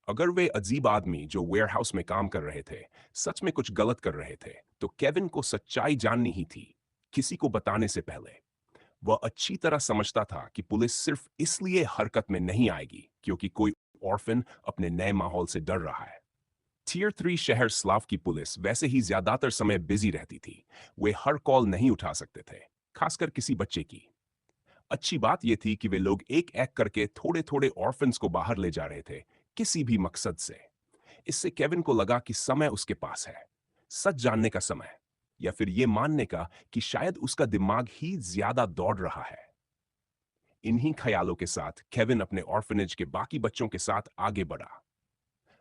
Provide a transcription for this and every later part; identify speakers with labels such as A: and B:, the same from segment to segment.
A: अगर वे अजीब आदमी जो वेयरहाउस में काम कर रहे थे सच में कुछ गलत कर रहे थे तो केविन को सच्चाई जाननी ही थी, किसी को बताने से पहले। वह अच्छी तरह समझता था कि पुलिस सिर्फ इसलिए हरकत में नहीं आएगी क्योंकि कोई ऑर्फन अपने नए माहौल से डर रहा है। टियर 3 शहर स्लाव की पुलिस वैसे ही ज्यादातर समय बिजी रहती थी। वे हर कॉल नहीं उठा सकते थे, खासकर किसी बच्चे की। अच्छी बात यह थी कि वे लोग एक एक करके थोड़े थोड़े ऑर्फन्स को बाहर ले जा रहे थे, किसी भी मकसद से। इससे केविन को लगा कि समय उसके पास है, सच जानने का समय, या फिर यह मानने का कि शायद उसका दिमाग ही ज्यादा दौड़ रहा है। इन्हीं ख्यालों के साथ केविन अपने ऑर्फनेज के बाकी बच्चों के साथ आगे बढ़ा।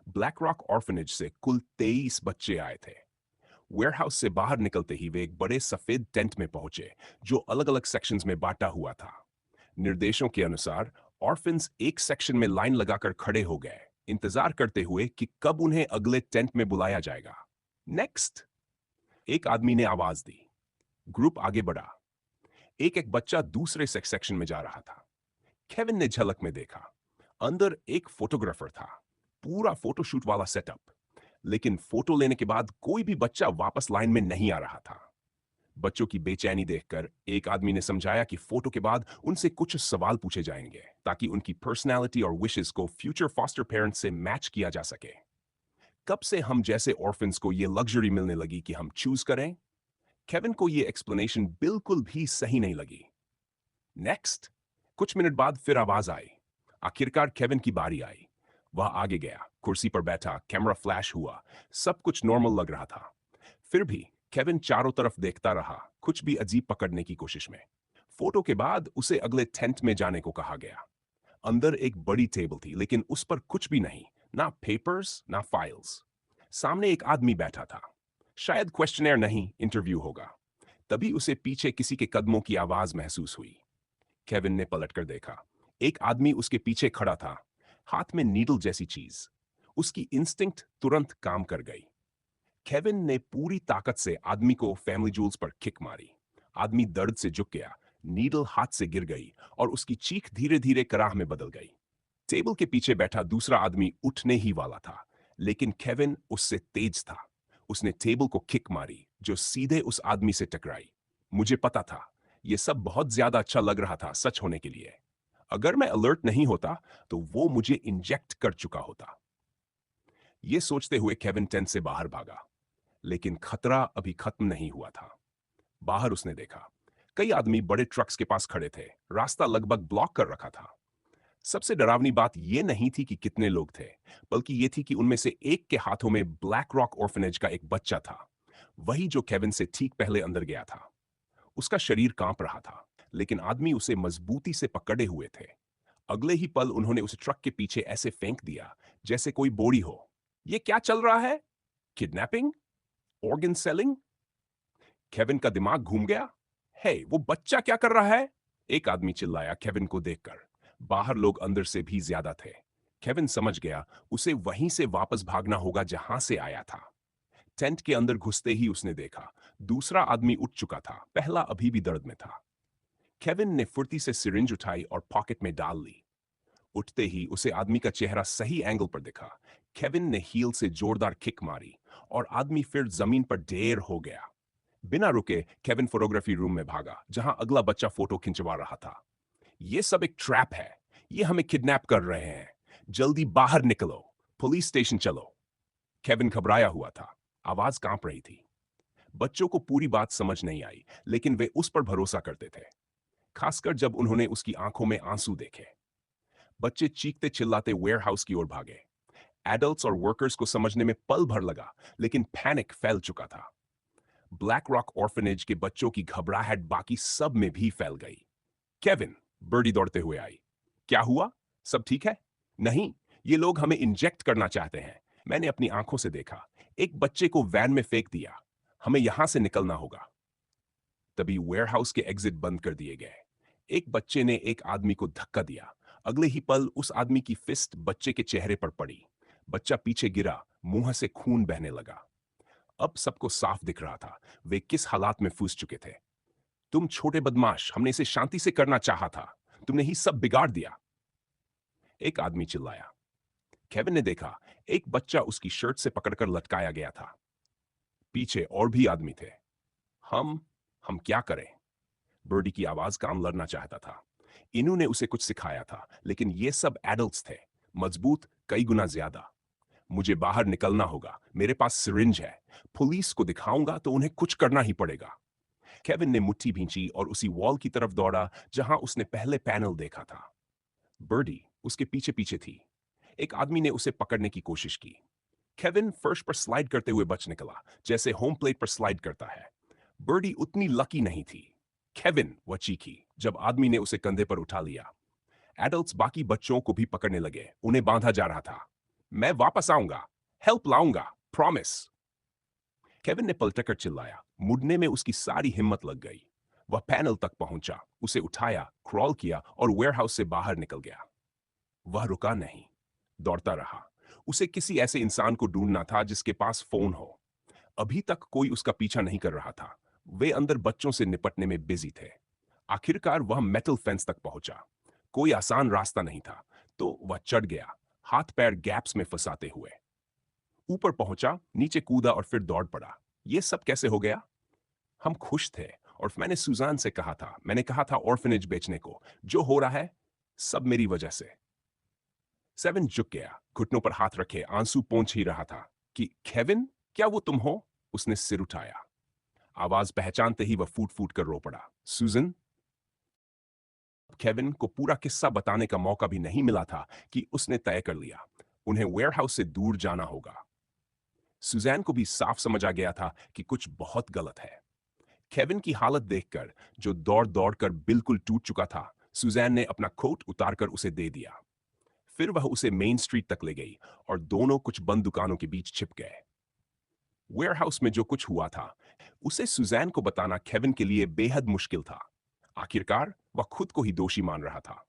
A: ब्लैक रॉक ऑर्फनेज से कुल 23 बच्चे आए थे। वेयरहाउस से बाहर निकलते ही वे एक बड़े सफेद टेंट में पहुंचे, जो अलग अलग सेक्शंस में बांटा हुआ था। निर्देशों के अनुसार ऑर्फन्स एक सेक्शन में लाइन लगाकर खड़े हो गए, इंतजार करते हुए कि कब उन्हें अगले टेंट में बुलाया जाएगा। नेक्स्ट, एक आदमी ने आवाज दी। ग्रुप आगे बढ़ा। एक एक बच्चा दूसरे सेक्शन में जा रहा था। केविन ने झलक में देखा, अंदर एक फोटोग्राफर था, पूरा फोटोशूट वाला सेटअप। लेकिन फोटो लेने के बाद कोई भी बच्चा वापस लाइन में नहीं आ रहा था। बच्चों की बेचैनी देखकर एक आदमी ने समझाया कि फोटो के बाद उनसे कुछ सवाल पूछे जाएंगे ताकि उनकी पर्सनालिटी और विशेस को फ्यूचर फॉस्टर पेरेंट्स से मैच किया जा सके। कब से हम जैसे ऑर्फन्स को यह लग्जरी मिलने लगी कि हम चूज करें? केविन को यह एक्सप्लेनेशन बिल्कुल भी सही नहीं लगी। नेक्स्ट, कुछ मिनट बाद फिर आवाज आई। आखिरकार केविन की बारी आई। वह आगे गया, कुर्सी पर बैठा, कैमरा फ्लैश हुआ। सब कुछ नॉर्मल लग रहा था। फिर भी केविन चारों तरफ देखता रहा, कुछ भी अजीब पकड़ने की कोशिश में। फोटो के बाद उसे अगले टेंट में जाने को कहा गया। अंदर एक बड़ी टेबल थी, लेकिन उस पर कुछ भी नहीं, ना पेपर्स ना फाइल्स। सामने एक आदमी बैठा था। शायद क्वेश्चनर नहीं, इंटरव्यू होगा। तभी उसे पीछे किसी के कदमों की आवाज महसूस हुई। केविन ने पलटकर देखा। एक आदमी उसके पीछे खड़ा था, हाथ में नीडल जैसी चीज। उसकी इंस्टिंक्ट तुरंत काम कर गई। केविन ने पूरी ताकत से आदमी को फैमिली जूल्स पर किक मारी। आदमी दर्द से झुक गया, नीडल हाथ से गिर गई और उसकी चीख धीरे धीरे कराह में बदल गई। टेबल के पीछे बैठा दूसरा आदमी उठने ही वाला था, लेकिन केविन उससे तेज था। उसने टेबल को किक मारी जो सीधे उस आदमी से टकराई। मुझे पता था, यह सब बहुत ज्यादा अच्छा लग रहा था सच होने के लिए। अगर मैं अलर्ट नहीं होता तो वो मुझे इंजेक्ट कर चुका होता। यह सोचते हुए केविन टेंट से बाहर भागा। लेकिन खतरा अभी खत्म नहीं हुआ था। बाहर उसने देखा, कई आदमी बड़े ट्रक्स के पास खड़े थे, रास्ता लगभग ब्लॉक कर रखा था। सबसे डरावनी बात यह नहीं थी कि कितने लोग थे, बल्कि यह थी कि उनमें से एक के हाथों में ब्लैक रॉक ऑर्फनेज का एक बच्चा था, वही जो केविन से ठीक पहले अंदर गया था। उसका शरीर कांप रहा था, लेकिन आदमी उसे मजबूती से पकड़े हुए थे। अगले ही पल उन्होंने उसे ट्रक के पीछे ऐसे फेंक दिया जैसे कोई बोरी हो। यह क्या चल रहा है? किडनैपिंग? Organ selling? केविन का दिमाग घूम गया। हे, वो बच्चा क्या कर रहा है? एक आदमी चिल्लाया केविन को देखकर। बाहर लोग अंदर से भी ज्यादा थे। केविन समझ गया, उसे वहीं से वापस भागना होगा जहां से आया था। टेंट के अंदर घुसते ही उसने देखा, दूसरा आदमी उठ चुका था, पहला अभी भी दर्द में था। केविन ने फुर्ती से सिरिंज उठाई और पॉकेट में डाल ली। उठते ही उसे आदमी का चेहरा सही एंगल पर दिखा। केविन ने हील से जोरदार किक मारी और आदमी फिर जमीन पर ढेर हो गया। बिना रुके केविन फोटोग्राफी रूम में भागा, जहां अगला बच्चा फोटो खिंचवा रहा था। यह सब एक ट्रैप है, ये हमें किडनैप कर रहे हैं। जल्दी बाहर निकलो, पुलिस स्टेशन चलो। केविन घबराया हुआ था, आवाज कांप रही थी। बच्चों को पूरी बात समझ नहीं आई, लेकिन वे उस पर भरोसा करते थे, खासकर जब उन्होंने उसकी आंखों में आंसू देखे। बच्चे चीखते चिल्लाते वेयरहाउस की ओर भागे। एडल्ट्स और वर्कर्स को समझने में पल भर लगा, लेकिन पैनिक फैल चुका था। ब्लैक रॉक ऑर्फनेज के बच्चों की घबराहट बाकी सब में भी फैल गई। केविन, बर्डी दौड़ते हुए आई। क्या हुआ? सब ठीक है? नहीं, ये लोग हमें इंजेक्ट करना चाहते हैं। मैंने अपनी आंखों से देखा, एक बच्चे को वैन में फेंक दिया। हमें यहां से निकलना होगा। तभी वेयरहाउस के एग्जिट बंद कर दिए गए। एक बच्चे ने एक आदमी को धक्का दिया। अगले ही पल उस आदमी की फिस्ट बच्चे के चेहरे पर पड़ी। बच्चा पीछे गिरा, मुंह से खून बहने लगा। अब सबको साफ दिख रहा था, वे किस हालात में फंस चुके थे। तुम छोटे बदमाश, हमने इसे शांति से करना चाहा था, तुमने ही सब बिगाड़ दिया। एक आदमी चिल्लाया। केविन ने देखा एक बच्चा उसकी शर्ट से पकड़कर लटकाया गया था। पीछे और भी आदमी थे। हम हम क्या करें? बर्डी की आवाज काम लड़ना चाहता था। इन्होंने उसे कुछ सिखाया था, लेकिन ये सब एडल्ट्स थे, मजबूत कई गुना ज्यादा। मुझे बाहर निकलना होगा, मेरे पास सिरिंज है। पुलिस को दिखाऊंगा तो उन्हें कुछ करना ही पड़ेगा। केविन ने मुट्ठी भींची और उसी वॉल की तरफ दौड़ा जहां उसने पहले पैनल देखा था। बर्डी उसके पीछे पीछे थी। एक आदमी ने उसे पकड़ने की कोशिश की। केविन फर्श पर स्लाइड करते हुए बच निकला, जैसे होम प्लेट पर स्लाइड करता है। बर्डी उतनी लकी नहीं थी। केविन, वह चीखी जब आदमी ने उसे कंधे पर उठा लिया। एडल्ट्स बाकी बच्चों को भी पकड़ने लगे, उन्हें बांधा जा रहा था। मैं वापस आऊंगा, हेल्प लाऊंगा, प्रॉमिस। केविन ने पलटकर चिल्लाया। मुड़ने में उसकी सारी हिम्मत लग गई। वह पैनल तक पहुंचा, उसे उठाया, क्रॉल किया और वेयरहाउस से बाहर निकल गया। वह रुका नहीं, दौड़ता रहा। उसे किसी ऐसे इंसान को ढूंढना था जिसके पास फोन हो। अभी तक कोई उसका पीछा नहीं कर रहा था। वे अंदर बच्चों से निपटने में बिजी थे। आखिरकार वह मेटल फेंस तक पहुंचा। कोई आसान रास्ता नहीं था, तो वह चढ़ गया, हाथ पैर गैप्स में फंसाते हुए। ऊपर पहुंचा, नीचे कूदा और फिर दौड़ पड़ा। यह सब कैसे हो गया? हम खुश थे और मैंने सुजान से कहा था, ऑर्फनेज बेचने को। जो हो रहा है सब मेरी वजह से। सेवन झुक गया, घुटनों पर हाथ रखे, आंसू पोंछ ही रहा था। कि केविन, क्या वो तुम हो? उसने सिर उठाया। आवाज पहचानते ही वह फूट फूट कर रो पड़ा। सुजन। केविन को पूरा किस्सा बताने का मौका भी नहीं मिला था कि उसने तय कर लिया, उन्हें वेयरहाउस से दूर जाना होगा। सुजैन को भी साफ समझ आ गया था कि कुछ बहुत गलत है। केविन की हालत देखकर, जो दौड़ दौड़ कर बिल्कुल टूट चुका था, सुजैन ने अपना कोट उतारकर उसे दे दिया। फिर वह उसे मेन स्ट्रीट तक ले गई और दोनों कुछ बंद दुकानों के बीच छिप गए। वेयरहाउस में जो कुछ हुआ था, उसे सुजैन को बताना केविन के लिए बेहद मुश्किल था। आखिरकार वह खुद को ही दोषी मान रहा था।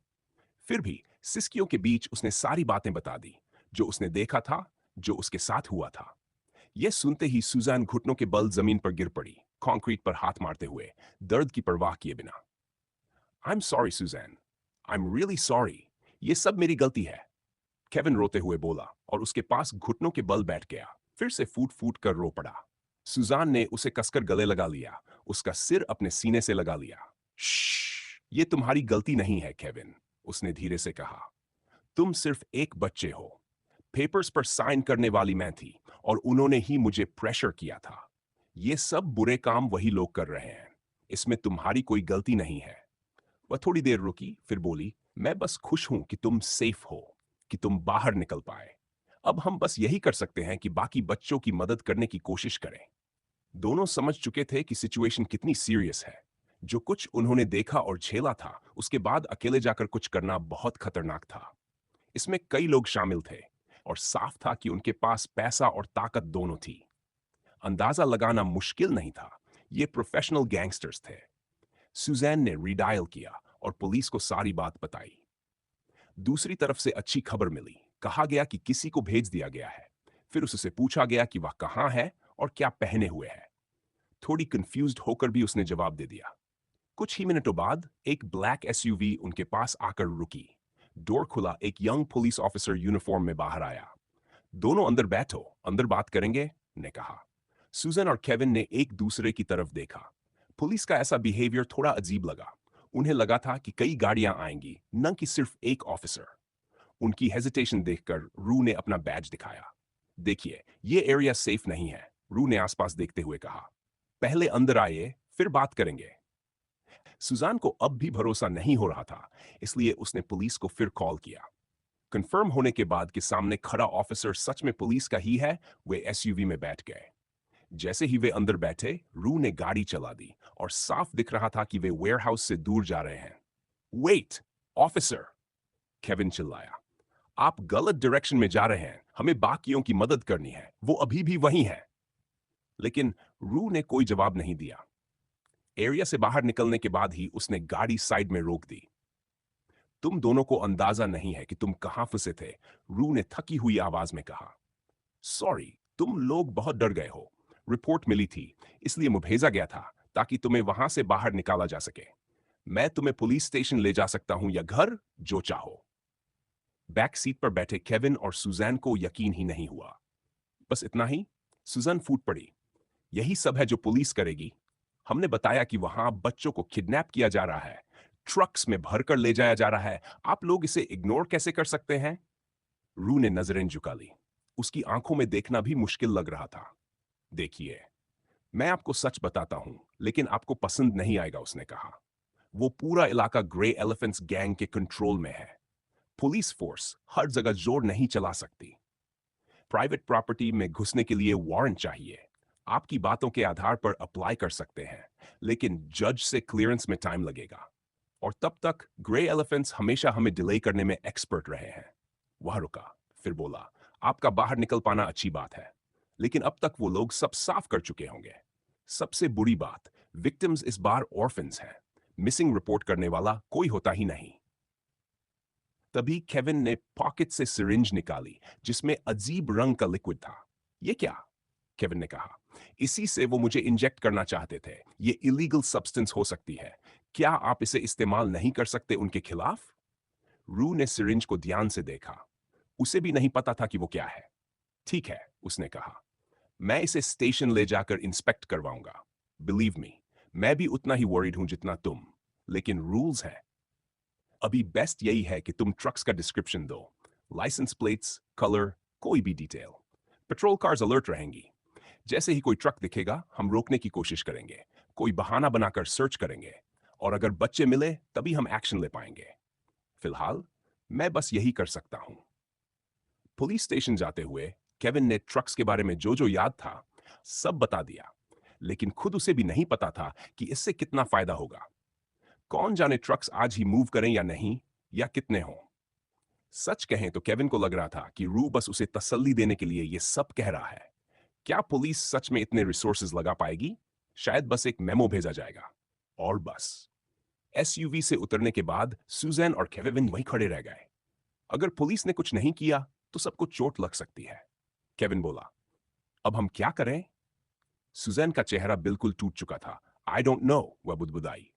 A: फिर भी सिस्कियों के बीच उसने सारी बातें बता दी, जो उसने देखा था, जो उसके साथ हुआ था। यह सुनते ही सुजैन घुटनों के बल जमीन पर गिर पड़ी, कंक्रीट पर हाथ मारते हुए, दर्द की परवाह किए बिना। I am sorry Susan, I am really sorry. ये सब मेरी गलती है, केविन रोते हुए बोला और उसके पास घुटनों के बल बैठ गया। फिर से फूट फूट कर रो पड़ा। सुजान ने उसे कसकर गले लगा लिया, उसका सिर अपने सीने से लगा लिया। श्श, ये तुम्हारी गलती नहीं है केविन, उसने धीरे से कहा। तुम सिर्फ एक बच्चे हो। पेपर्स पर साइन करने वाली मैं थी और उन्होंने ही मुझे प्रेशर किया था। ये सब बुरे काम वही लोग कर रहे हैं, इसमें तुम्हारी कोई गलती नहीं है। वह थोड़ी देर रुकी, फिर बोली, मैं बस खुश हूं कि तुम सेफ हो, कि तुम बाहर निकल पाए। अब हम बस यही कर सकते हैं कि बाकी बच्चों की मदद करने की कोशिश करें। दोनों समझ चुके थे कि सिचुएशन कितनी सीरियस है। जो कुछ उन्होंने देखा और झेला था, उसके बाद अकेले जाकर कुछ करना बहुत खतरनाक था। इसमें कई लोग शामिल थे और साफ था कि उनके पास पैसा और ताकत दोनों थी। अंदाजा लगाना मुश्किल नहीं था, ये प्रोफेशनल गैंगस्टर्स थे। सुजैन ने रीडायल किया और पुलिस को सारी बात बताई। दूसरी तरफ से अच्छी खबर मिली। कहा गया कि किसी को भेज दिया गया है। फिर उससे पूछा गया कि वह कहाँ है और क्या पहने हुए है। थोड़ी कंफ्यूज्ड होकर भी उसने जवाब दे दिया। कुछ ही मिनटों बाद एक ब्लैक एसयूवी उनके पास आकर रुकी। डोर खुला, एक यंग पुलिस ऑफिसर यूनिफॉर्म में बाहर आया। दोनों अंदर बैठो, अंदर बात करेंगे, ने कहा। सुजन और केविन ने एक दूसरे की तरफ देखा। पुलिस का ऐसा बिहेवियर थोड़ा अजीब लगा। उन्हें लगा था कि कई गाड़ियां आएंगी, न कि सिर्फ एक ऑफिसर। उनकी हेजिटेशन देखकर रू ने अपना बैज दिखाया। देखिए, ये एरिया सेफ नहीं है, रू ने आसपास देखते हुए कहा। पहले अंदर आइए, फिर बात करेंगे। सुजान को अब भी भरोसा नहीं हो रहा था, इसलिए उसने पुलिस को फिर कॉल किया। कंफर्म होने के बाद कि सामने खड़ा ऑफिसर सच में पुलिस का ही है, वे एसयूवी में बैठ गए। जैसे ही वे अंदर बैठे, रू ने गाड़ी चला दी और साफ दिख रहा था कि वे वेयरहाउस से दूर जा रहे हैं। वेट, ऑफिसर, केविन चिल्लाया। आप गलत डायरेक्शन में जा रहे हैं, हमें बाकियों की मदद करनी है, वो अभी भी वहीं है। लेकिन रू ने कोई जवाब नहीं दिया। एरिया से बाहर निकलने के बाद ही उसने गाड़ी साइड में रोक दी। तुम दोनों को अंदाजा नहीं है कि तुम कहां फंसे थे, रू ने थकी हुई आवाज में कहा। सॉरी, तुम लोग बहुत डर गए हो। रिपोर्ट मिली थी, इसलिए मुझे भेजा गया था ताकि तुम्हें वहां से बाहर निकाला जा सके। मैं तुम्हें पुलिस स्टेशन ले जा सकता हूं या घर, जो चाहो। बैक सीट पर बैठे केविन और सुजैन को यकीन ही नहीं हुआ। बस इतना ही? सुजैन फूट पड़ी। यही सब है जो पुलिस करेगी? हमने बताया कि वहां बच्चों को किडनैप किया जा रहा है, ट्रक्स में भरकर ले जाया जा रहा है। आप लोग इसे इग्नोर कैसे कर सकते हैं? रू ने नजरें झुका ली। उसकी आंखों में देखना भी मुश्किल लग रहा था। देखिए, मैं आपको सच बताता हूं, लेकिन आपको पसंद नहीं आएगा, उसने कहा। वो पूरा इलाका ग्रे एलिफेंट्स गैंग के कंट्रोल में है। पुलिस फोर्स हर जगह जोर नहीं चला सकती। प्राइवेट प्रॉपर्टी में घुसने के लिए वारंट चाहिए। आपकी बातों के आधार पर अप्लाई कर सकते हैं, लेकिन जज से क्लियरेंस में टाइम लगेगा। और तब तक ग्रे एलिफेंट्स हमेशा हमें डिले करने में एक्सपर्ट रहे हैं। वह रुका, फिर बोला, आपका बाहर निकल पाना अच्छी बात है, लेकिन अब तक वो लोग सब साफ कर चुके होंगे। सबसे बुरी बात, विक्टिम्स इस बार ऑर्फन्स हैं। मिसिंग रिपोर्ट करने वाला कोई होता ही नहीं। तभी केविन ने पॉकेट से सिरिंज निकाली, जिसमें अजीब रंग का लिक्विड था। ये क्या? केविन ने कहा। इसी से वो मुझे इंजेक्ट करना चाहते थे। ये इलीगल सब्सटेंस हो सकती है। क्या आप इसे इस्तेमाल नहीं कर सकते उनके खिलाफ? रू ने सिरिंज को ध्यान से देखा। उसे भी नहीं पता था कि वो क्या है। ठीक है, उसने कहा, मैं इसे स्टेशन ले जाकर इंस्पेक्ट करवाऊंगा। बिलीव मी, मैं भी उतना ही वरीड हूं जितना तुम। लेकिन रूल्स है। अभी बेस्ट यही है कि तुम ट्रक्स का डिस्क्रिप्शन दो, लाइसेंस प्लेट्स, कलर, कोई भी डिटेल। पेट्रोल कार्स अलर्ट रहेंगी। जैसे ही कोई ट्रक दिखेगा, हम रोकने की कोशिश करेंगे, कोई बहाना बनाकर सर्च करेंगे, और अगर बच्चे मिले तभी हम एक्शन ले पाएंगे। फिलहाल मैं बस यही कर सकता हूं। पुलिस स्टेशन जाते हुए केविन ने ट्रक्स के बारे में जो जो याद था सब बता दिया, लेकिन खुद उसे भी नहीं पता था कि इससे कितना फायदा होगा। कौन जाने ट्रक्स आज ही मूव करें या नहीं, या कितने हों। सच कहें तो केविन को लग रहा था कि रू बस उसे तसल्ली देने के लिए ये सब कह रहा है। क्या पुलिस सच में इतने रिसोर्सेज लगा पाएगी? शायद बस एक मेमो भेजा जाएगा, और बस। एसयूवी से उतरने के बाद सुजैन और केविन वहीं खड़े रह गए। अगर पुलिस ने कुछ नहीं किया तो सबको चोट लग सकती है। केविन बोला, अब हम क्या करें? सुजैन का चेहरा बिल्कुल टूट चुका था। आई डोंट नो, वह बुदबुदाई।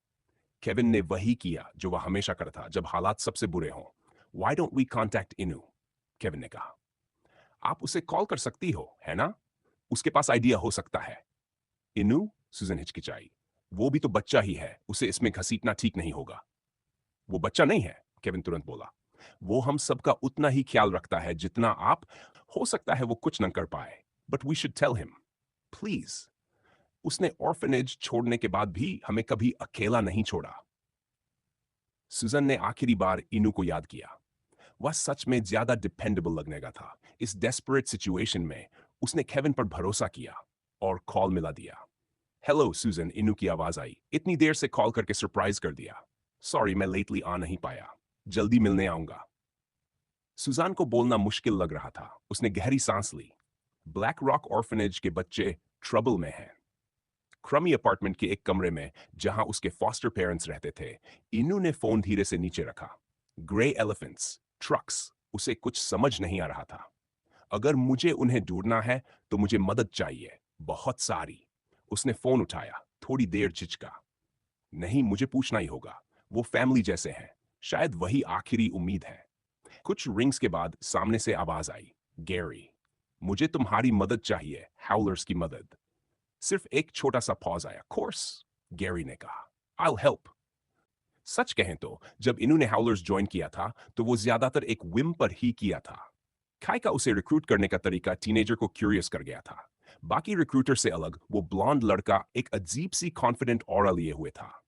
A: केविन ने वही किया जो वह हमेशा करता जब हालात सबसे बुरे हों। Why don't we contact इनू? केविन ने कहा। आप उसे कॉल कर सकती हो, है ना? उसके पास आइडिया हो सकता है। इनू? सुजन हिचकिचाई। वो भी तो बच्चा ही है, उसे इसमें घसीटना ठीक नहीं होगा। वो बच्चा नहीं है, केविन तुरंत बोला। वो हम सबका उतना ही ख्याल रखता है जितना आप। हो सकता है वो कुछ न कर पाए, but we should tell him, please. उसने ऑर्फनेज छोड़ने के बाद भी हमें कभी अकेला नहीं छोड़ा। सुजन ने आखिरी बार इनू को याद किया। वह सच में ज्यादा डिपेंडेबल लगने का था। इस डेस्परेट सिचुएशन में उसने केविन पर भरोसा किया और कॉल मिला दिया। हेलो सुजन, इनू की आवाज आई। इतनी देर से कॉल करके सरप्राइज कर दिया। सॉरी, मैं लेटली आ नहीं पाया। जल्दी मिलने आऊंगा। सुजान को बोलना मुश्किल लग रहा था। उसने गहरी सांस ली। ब्लैक रॉक ऑर्फनेज के बच्चे ट्रबल में हैं। क्रमी अपार्टमेंट के एक कमरे में, जहां उसके फॉस्टर पेरेंट्स रहते थे, इनू ने फोन धीरे से नीचे रखा। ग्रे एलिफेंट्स, ट्रक्स, उसे कुछ समझ नहीं आ रहा था। अगर मुझे उन्हें ढूंढना है तो मुझे मदद चाहिए, बहुत सारी। उसने फोन उठाया, थोड़ी देर झिझका। नहीं, मुझे पूछना ही होगा। वो फैमिली जैसे हैं, शायद वही आखिरी उम्मीद है। कुछ रिंग्स के बाद सामने से आवाज आई, गैरी, मुझे तुम्हारी मदद चाहिए, हाउलर्स की मदद। सिर्फ एक छोटा सा पॉज आया। कोर्स, गैरी ने कहा, आई विल हेल्प। सच कहें तो जब इन्होंने हाउलर्स ज्वाइन किया था तो वो ज्यादातर एक विम पर ही किया था। काय का उसे रिक्रूट करने का तरीका टीनेजर को क्यूरियस कर गया था। बाकी रिक्रूटर से अलग वो ब्लॉन्ड लड़का एक अजीब सी कॉन्फिडेंट ऑरा लिए हुए था।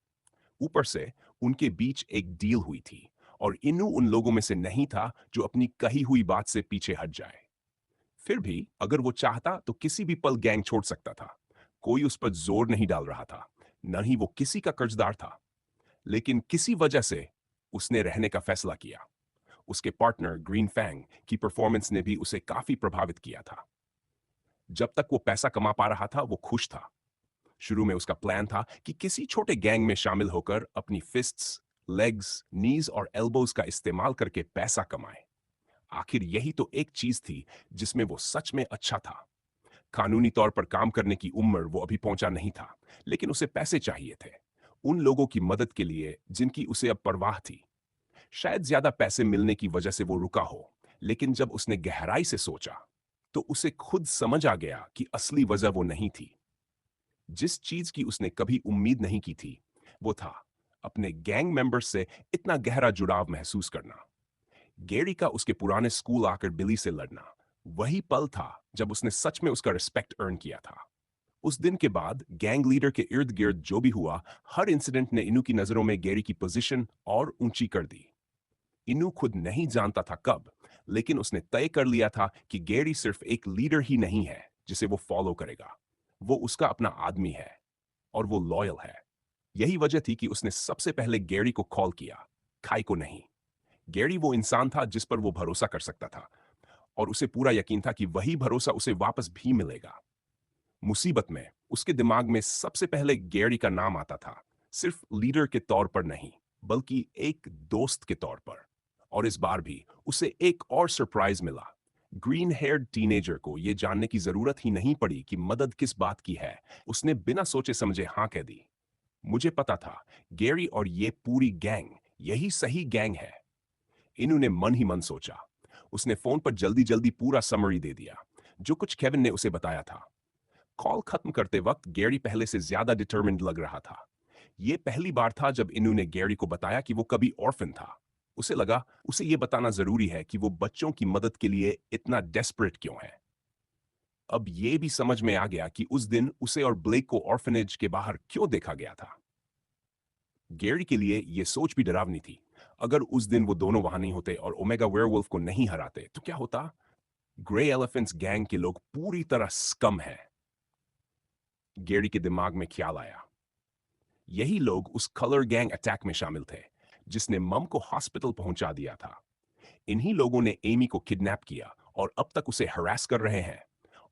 A: ऊपर से उनके बीच एक डील हुई थी, और इन्नू उन लोगों में से नहीं था जो अपनी कही हुई बात से पीछे हट जाए। फिर भी अगर वो चाहता तो किसी भी पल गैंग छोड़ सकता था। कोई उस पर जोर नहीं डाल रहा था, न ही वो किसी का कर्जदार था। लेकिन किसी वजह से उसने रहने का फैसला किया। उसके पार्टनर ग्रीन फैंग की परफॉर्मेंस ने भी उसे काफी प्रभावित किया था। जब तक वो पैसा कमा पा रहा था वो खुश था। शुरू में उसका प्लान था कि किसी छोटे गैंग में शामिल होकर अपनी फिस्ट्स, लेग्स, नीज और एल्बोज का इस्तेमाल करके पैसा कमाए। आखिर यही तो एक चीज थी जिसमें वो सच में अच्छा था। कानूनी तौर पर काम करने की उम्र वो अभी पहुंचा नहीं था, लेकिन उसे पैसे चाहिए थे, उन लोगों की मदद के लिए जिनकी उसे अब परवाह थी। शायद ज्यादा पैसे मिलने की वजह से वो रुका हो, लेकिन जब उसने गहराई से सोचा तो उसे खुद समझ आ गया कि असली वजह वो नहीं थी। जिस चीज की उसने कभी उम्मीद नहीं की थी, वो था अपने गैंग मेंबर्स से इतना गहरा जुड़ाव महसूस करना। गैरी का उसके पुराने स्कूल आकर बिली से लड़ना वही पल था जब उसने सच में उसका रिस्पेक्ट अर्न किया था। उस दिन के बाद गैंग लीडर के इर्द गिर्द जो भी हुआ, हर इंसिडेंट ने इनू की नजरों में गैरी की पोजीशन और ऊंची कर दी। इनू खुद नहीं जानता था कब, लेकिन उसने तय कर लिया था कि गैरी सिर्फ एक लीडर ही नहीं है जिसे वो फॉलो करेगा, वो उसका अपना आदमी है और वो लॉयल है। यही वजह थी कि उसने सबसे पहले गैरी को कॉल किया, खाई को नहीं। गैरी वो इंसान था जिस पर वो भरोसा कर सकता था, और उसे पूरा यकीन था कि वही भरोसा उसे वापस भी मिलेगा। मुसीबत में उसके दिमाग में सबसे पहले गैरी का नाम आता था, सिर्फ लीडर के तौर पर नहीं, बल्कि एक दोस्त के तौर पर। और इस बार भी उसे एक और सरप्राइज मिला। ग्रीन हेयर्ड टीनेजर को यह जानने की जरूरत ही नहीं पड़ी कि मदद किस बात की है। उसने बिना सोचे समझे हाँ कह दी। मुझे पता था गैरी और ये पूरी गैंग यही सही गैंग है, इन्होंने मन ही मन सोचा। उसने फोन पर जल्दी जल्दी पूरा समरी दे दिया, जो कुछ केविन ने उसे बताया था। कॉल खत्म करते वक्त गैरी पहले से ज्यादा डिटर्मिन्ड लग रहा था। यह पहली बार था जब इन्होंने गैरी को बताया कि वो कभी ऑर्फन था। उसे लगा उसे यह बताना जरूरी है कि वो बच्चों की मदद के लिए इतना डेस्परेट क्यों है। अब यह भी समझ में आ गया कि उस दिन उसे और ब्लेक को ऑर्फनेज के बाहर क्यों देखा गया था। गैरी के लिए यह सोच भी डरावनी थी। अगर उस दिन वो दोनों वहां नहीं होते और ओमेगा वेयरवुल्फ को नहीं हराते तो क्या होता। ग्रे एलिफेंट्स गैंग के लोग पूरी तरह स्कम हैं। गैरी के दिमाग में ख्याल आया, यही लोग उस कलर गैंग अटैक में शामिल थे जिसने मम को हॉस्पिटल पहुंचा दिया था। इन्हीं लोगों ने एमी को किडनैप किया और अब तक उसे हरास कर रहे हैं,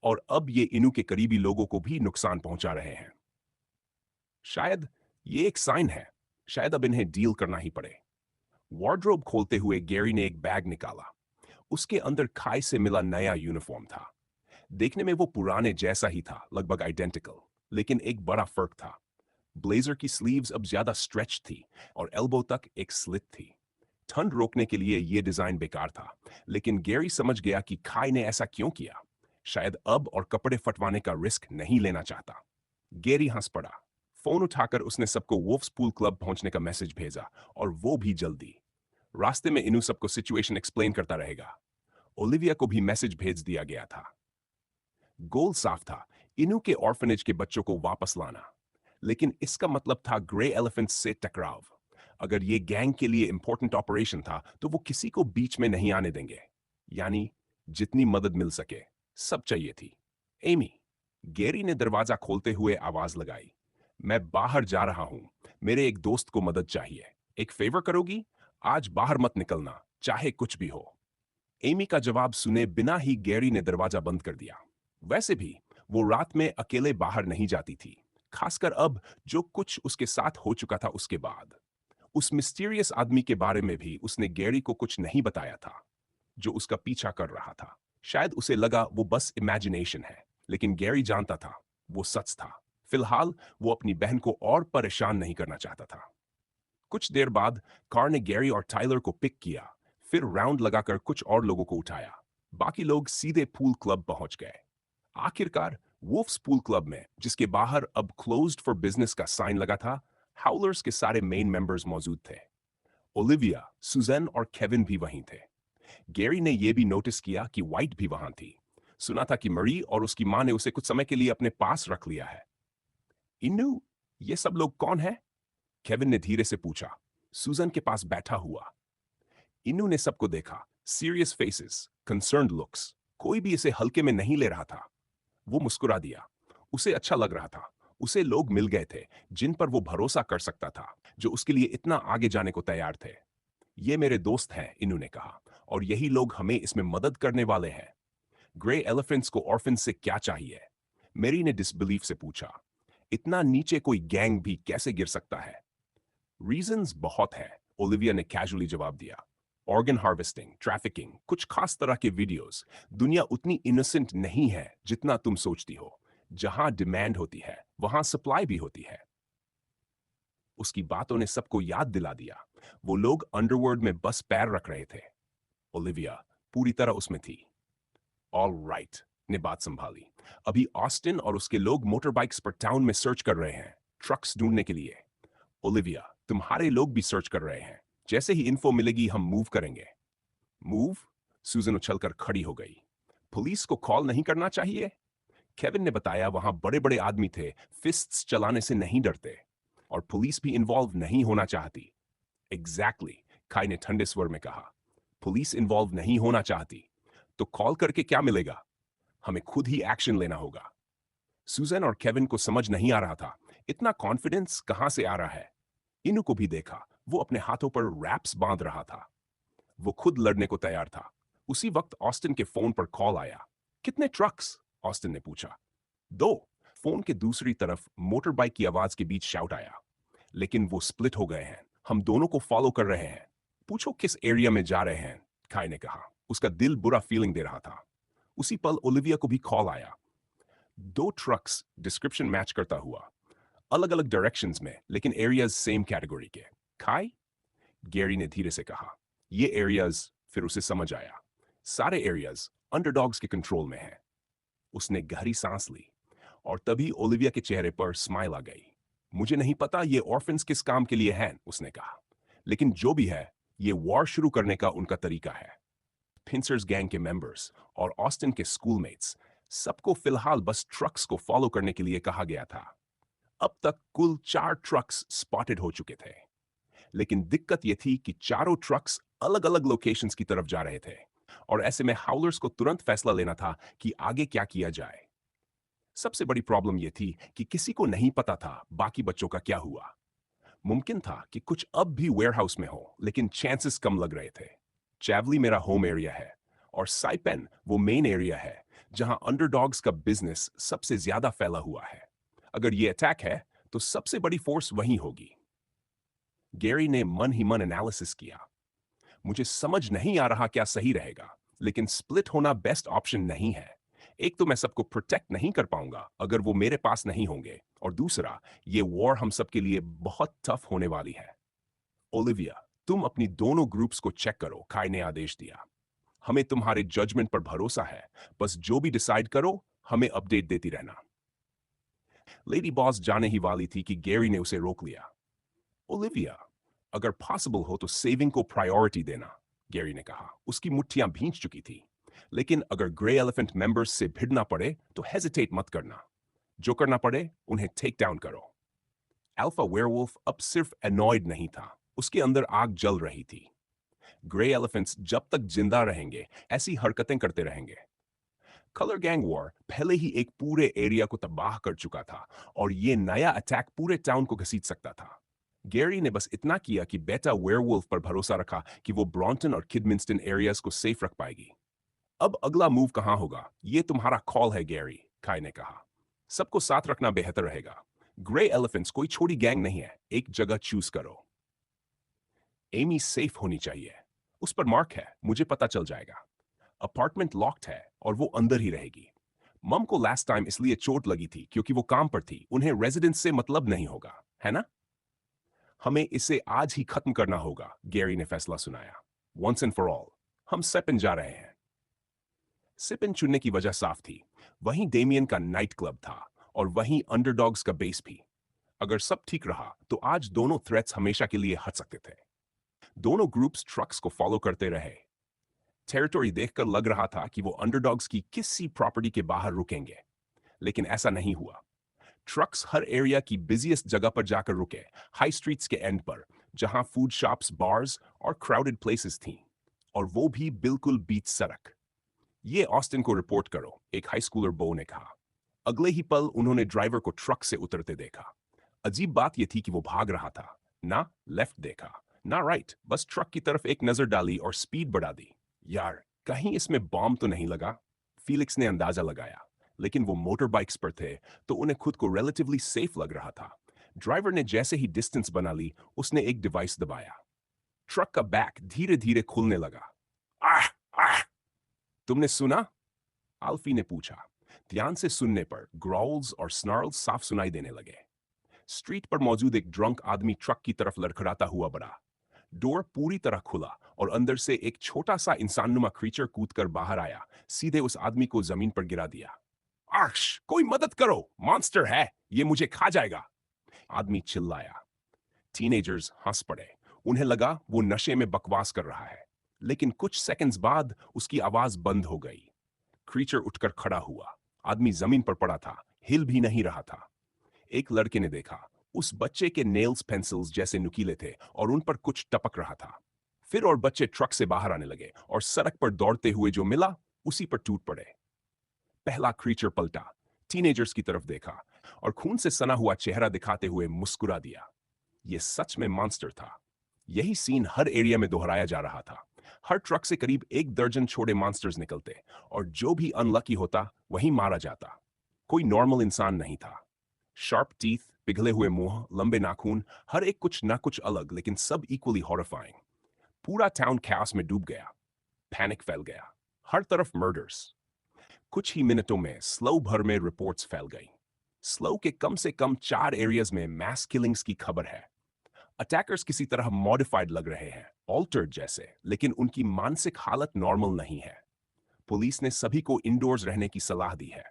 A: और अब ये इनू के करीबी लोगों को भी नुकसान पहुंचा रहे हैं। शायद ये एक साइन है, शायद अब इन्हें डील करना ही पड़े। वार्डरोब खोलते हुए गैरी ने एक बैग निकाला। उसके अंदर खाई से मिला नया यूनिफॉर्म था। देखने में वो पुराने जैसा ही था, लगभग आइडेंटिकल, लेकिन एक बड़ा फर्क था। ब्लेजर की स्लीव्स अब ज्यादा स्ट्रेच थी और एल्बो तक एक स्लिट थी। ठंड रोकने के लिए यह डिजाइन बेकार था, लेकिन गैरी समझ गया कि खाई ने ऐसा क्यों किया। शायद अब और कपड़े फटवाने का रिस्क नहीं लेना चाहता। गैरी हंस पड़ा। फोन उठाकर उसने सबको वोल्फ्स पूल क्लब पहुंचने का मैसेज भेजा, और वो भी जल्दी। रास्ते में इनू सबको सिचुएशन एक्सप्लेन करता रहेगा। ओलिविया को भी मैसेज भेज दिया गया था। गोल साफ था, इनू के ऑर्फनेज के बच्चों को वापस लाना। लेकिन इसका मतलब था ग्रे एलिफेंट से टकराव। अगर ये गैंग के लिए इंपॉर्टेंट ऑपरेशन था तो वो किसी को बीच में नहीं आने देंगे। यानी जितनी मदद मिल सके सब चाहिए थी। एमी, गैरी ने दरवाजा खोलते हुए आवाज लगाई, मैं बाहर जा रहा हूं, मेरे एक दोस्त को मदद चाहिए। एक फेवर करोगी? आज बाहर मत निकलना, चाहे कुछ भी हो। एमी का जवाब सुने बिना ही गैरी ने दरवाजा बंद कर दिया। वैसे भी वो रात में अकेले बाहर नहीं जाती थी, खासकर अब जो कुछ उसके साथ हो चुका था उसके बाद। उस मिस्टीरियस आदमी के बारे में भी उसने गैरी को कुछ नहीं बताया था, जो उसका पीछा कर रहा था। शायद उसे लगा वो बस इमेजिनेशन है, लेकिन गैरी जानता था वो सच था। फिलहाल वो अपनी बहन को और परेशान नहीं करना चाहता था। कुछ देर बाद कार ने गैरी और टाइलर को पिक किया, फिर राउंड लगाकर कुछ और लोगों को उठाया। बाकी लोग सीधे पूल क्लब पहुंच गए। आखिरकार वुल्फ्स पूल क्लब में, जिसके बाहर अब क्लोज्ड फॉर बिजनेस का साइन लगा था, हाउलर्स के सारे मेन मेंबर्स मौजूद थे। ओलिविया, सुजैन और केविन भी वहीं थे। गैरी ने यह भी नोटिस किया कि व्हाइट भी वहां थी। सुना था कि मरी और उसकी मां ने उसे कुछ समय के लिए अपने पास रख लिया है। इन्नू, ये सब लोग कौन है? केविन ने धीरे से पूछा, सुजन के पास बैठा हुआ। इन्नू ने सबको देखा, सीरियस फेसेस, कंसर्न्ड लुक्स। कोई भी इसे हल्के में नहीं ले रहा था। वो मुस्कुरा दिया। उसे अच्छा लग रहा था। उसे लोग मिल गए थे जिन पर वो भरोसा कर सकता था, जो उसके लिए इतना आगे जाने को तैयार थे। ये मेरे दोस्त हैं, इन्होंने कहा, और यही लोग हमें इसमें मदद करने वाले हैं। ग्रे एलिफेंट्स को ऑर्फन से क्या चाहिए? मेरी ने डिसबिलीफ से पूछा। इतना नीचे कोई गैंग भी कैसे गिर सकता है? रीजंस बहुत है, ओलिविया ने कैजुअली जवाब दिया। ऑर्गन हार्वेस्टिंग, ट्रैफिकिंग, कुछ खास तरह के वीडियोस। दुनिया उतनी इनोसेंट नहीं है जितना तुम सोचती हो। जहां डिमांड होती है वहां सप्लाई भी होती है। उसकी बातों ने सबको याद दिला दिया वो लोग अंडरवर्ल्ड में बस पैर रख रहे थे। ओलिविया पूरी तरह उसमें थी। ऑल राइट ने बात संभाली। अभी ऑस्टिन और उसके लोग मोटर बाइक्स पर टाउन में सर्च कर रहे हैं, ट्रक्स ढूंढने के लिए। ओलिविया तुम्हारे लोग भी सर्च कर रहे हैं। जैसे ही इन्फो मिलेगी हम मूव करेंगे। मूव? सूजन उछलकर खड़ी हो गई। पुलिस को कॉल नहीं करना चाहिए? केविन ने बताया वहां बड़े बड़े आदमी थे, फिस्ट्स चलाने से नहीं डरते, और पुलिस भी इन्वॉल्व नहीं होना चाहती। एग्जैक्टली, काई ने ठंडे स्वर में कहा। पुलिस इन्वॉल्व नहीं होना चाहती तो कॉल करके क्या मिलेगा? हमें खुद ही एक्शन लेना होगा। सूजन और केविन को समझ नहीं आ रहा था इतना कॉन्फिडेंस कहां से आ रहा है। इनु को भी देखा, वो अपने हाथों पर रैप्स बांध रहा था। वो खुद लड़ने को तैयार था। उसी वक्त ऑस्टिन के फोन पर कॉल आया। कितने ट्रक्स? ऑस्टिन ने पूछा। दो। फोन के दूसरी तरफ मोटर बाइक की आवाज के बीच शाउट आया। लेकिन वो स्प्लिट हो गए हैं, हम दोनों को फॉलो कर रहे हैं। पूछो किस एरिया में जा रहे हैं? काई ने कहा। उसका दिल बुरा फीलिंग दे रहा था। उसी पल ओलिविया को भी कॉल आया। दो ट्रक्स, डिस्क्रिप्शन मैच करता हुआ, अलग अलग डायरेक्शंस में, लेकिन एरियाज सेम कैटेगरी के। काई? गैरी ने धीरे से कहा। ये एरियाज, फिर उसे समझ आया, सारे एरियाज अंडरडॉग्स के कंट्रोल में हैं। उसने गहरी सांस ली और तभी ओलिविया के चेहरे पर स्माइल आ गई। मुझे नहीं पता ये ऑर्फन्स किस काम के लिए हैं, उसने कहा, लेकिन जो भी है, ये वॉर शुरू करने का उनका तरीका है। पिंसर्स गैंग के मेंबर्स और ऑस्टिन के स्कूलमेट्स, सबको फिलहाल बस ट्रक्स को फॉलो करने के लिए कहा गया था। अब तक कुल 4 ट्रक्स स्पॉटेड हो चुके थे, लेकिन दिक्कत यह थी कि चारों ट्रक्स अलग अलग लोकेशंस की तरफ जा रहे थे, और ऐसे में हाउलर्स को तुरंत फैसला लेना था कि आगे क्या किया जाए। सबसे बड़ी प्रॉब्लम यह थी कि किसी को नहीं पता था बाकी बच्चों का क्या हुआ। मुमकिन था कि कुछ अब भी वेयरहाउस में हो, लेकिन चांसेस कम लग रहे थे। चैवली मेरा होम एरिया है और साइपेन वो मेन एरिया है जहां अंडरडॉग्स का बिजनेस सबसे ज्यादा फैला हुआ है। अगर ये अटैक है तो सबसे बड़ी फोर्स वहीं होगी। गैरी ने मन ही मन एनालिसिस किया। मुझे समझ नहीं आ रहा क्या सही रहेगा, लेकिन स्प्लिट होना बेस्ट ऑप्शन नहीं है। एक तो मैं सबको प्रोटेक्ट नहीं कर पाऊंगा अगर वो मेरे पास नहीं होंगे, और दूसरा, ये वॉर हम सबके लिए बहुत टफ होने वाली है। ओलिविया, तुम अपनी दोनों ग्रुप्स को चेक करो, काई ने आदेश दिया। हमें तुम्हारे जजमेंट पर भरोसा है, बस जो भी डिसाइड करो हमें अपडेट देती रहना। लेडी बॉस जाने ही वाली थी कि गैरी ने उसे रोक लिया। ओलिविया, अगर पॉसिबल हो तो सेविंग को प्रायोरिटी देना, गैरी ने कहा। उसकी मुट्ठियां भींच चुकी थी। लेकिन अगर ग्रे एलिफेंट मेंबर्स से भिड़ना पड़े तो हेजिटेट मत करना। जो करना पड़े उन्हें टेक डाउन करो। अल्फा वेयरवुल्फ अब सिर्फ एनॉयड नहीं था, उसके अंदर आग जल रही थी। ग्रे एलिफेंट्स जब तक जिंदा रहेंगे ऐसी हरकतें करते रहेंगे। कलर गैंग वॉर पहले ही एक पूरे एरिया को तबाह कर चुका था, और ये नया अटैक पूरे टाउन को घसीट सकता था। गैरी ने बस इतना किया कि बेटा वेयरवुल्फ पर भरोसा रखा कि वो ब्रॉन्टन और किडमिंस्टन एरियाज को सेफ रख पाएगी। अब अगला मूव कहां होगा, ये तुम्हारा कॉल है गैरी, काई ने कहा। सबको साथ रखना बेहतर रहेगा। ग्रे एलिफेंट्स कोई छोटी गैंग नहीं है, एक जगह चूज करो। एमी सेफ होनी चाहिए, उस पर मार्क है, मुझे पता चल जाएगा। अपार्टमेंट लॉक्ड है और वो अंदर ही रहेगी। मम को लास्ट टाइम इसलिए चोट लगी थी क्योंकि वो काम पर थी, उन्हें रेजिडेंस से मतलब नहीं होगा, है ना? हमें इसे आज ही खत्म करना होगा, गैरी ने फैसला सुनाया। वंस एंड फॉर ऑल, हम सेपिन जा रहे हैं। सिपिन चुनने की वजह साफ थी, वहीं डेमियन का नाइट क्लब था और वहीं अंडरडॉग्स का बेस भी। अगर सब ठीक रहा तो आज दोनों थ्रेट्स हमेशा के लिए हट सकते थे। दोनों ग्रुप्स ट्रक्स को फॉलो करते रहे। टेरिटोरी देखकर लग रहा था कि वो अंडरडॉग्स की किसी प्रॉपर्टी के बाहर रुकेंगे, लेकिन ऐसा नहीं हुआ। ट्रक्स हर एरिया की बिजिएस्ट जगह पर जाकर रुके, हाई स्ट्रीट्स के एंड पर, जहां फूड शॉप्स, बार्स और क्राउडेड प्लेसेस थीं, और वो भी बिल्कुल बीच सड़क। ये ऑस्टिन को रिपोर्ट करो, एक हाई स्कूलर बो ने कहा। अगले ही पल उन्होंने ड्राइवर को ट्रक से उतरते देखा। अजीब बात यह थी कि वो भाग रहा था। ना लेफ्ट देखा, ना राइट, बस ट्रक की तरफ एक नजर डाली और स्पीड बढ़ा दी। यार, कहीं इसमें बॉम्ब तो नहीं लगा? फीलिक्स ने अंदाजा लगाया, लेकिन वो मोटर बाइक्स पर थे तो उन्हें खुद को रिलेटिवली सेफ लग रहा था। ड्राइवर ने जैसे ही डिस्टेंस बना ली, उसने एक डिवाइस दबाया। ट्रक का बैक धीरे धीरे खुलने लगा। आह आह, तुमने सुना? आल्फी ने पूछा। ध्यान से सुनने पर ग्रॉल्स और स्नर्ल्स साफ सुनाई देने लगे। स्ट्रीट पर मौजूद एक ड्रंक आदमी ट्रक की तरफ लड़खड़ाता हुआ बढ़ा। डोर पूरी तरह खुला और अंदर से एक छोटा सा इंसानुमा क्रीचर कूदकर बाहर आया, सीधे उस आदमी को जमीन पर गिरा दिया। आर्श, कोई मदद करो, मॉन्स्टर है, ये मुझे खा जाएगा, आदमी चिल्लाया। टीनेजर्स हंस पड़े। उन्हें लगा वो नशे में बकवास कर रहा है, लेकिन कुछ सेकंड्स बाद उसकी आवाज बंद हो गई। क्रीचर उठकर खड़ा हुआ। आदमी जमीन पर पड़ा था, हिल भी नहीं रहा था। एक लड़के ने देखा, उस बच्चे के नेल्स पेंसिल्स जैसे नुकीले थे और उन पर कुछ टपक रहा था। फिर और बच्चे ट्रक से बाहर आने लगे और सड़क पर दौड़ते हुए जो मिला उसी पर टूट पड़े। पहला क्रीचर पलटा, टीनेजर्स की तरफ देखा और खून से सना हुआ चेहरा दिखाते हुए मुस्कुरा दिया। यह सच में मॉन्स्टर था। यही सीन हर एरिया में दोहराया जा रहा था। हर ट्रक से करीब 1 दर्जन छोटे मॉन्स्टर्स निकलते और जो भी अनलकी होता वहीं मारा जाता। कोई नॉर्मल इंसान नहीं था। शार्प टीथ, पिघले हुए मुंह, लंबे नाखून, हर एक कुछ ना कुछ अलग, लेकिन सब इक्वली हॉरिफाइंग। पूरा टाउन कैओस में डूब गया। पैनिक फैल गया। हर तरफ मर्डर्स। कुछ ही मिनटों में स्लो भर में रिपोर्ट्स फैल गई। स्लो के कम से कम 4 एरियाज में मैस किलिंग्स की खबर है। अटैकर्स किसी तरह मॉडिफाइड लग रहे हैं, ऑल्टर्ड जैसे, लेकिन उनकी मानसिक हालत नॉर्मल नहीं है। पुलिस ने सभी को इंडोर्स रहने की सलाह दी है।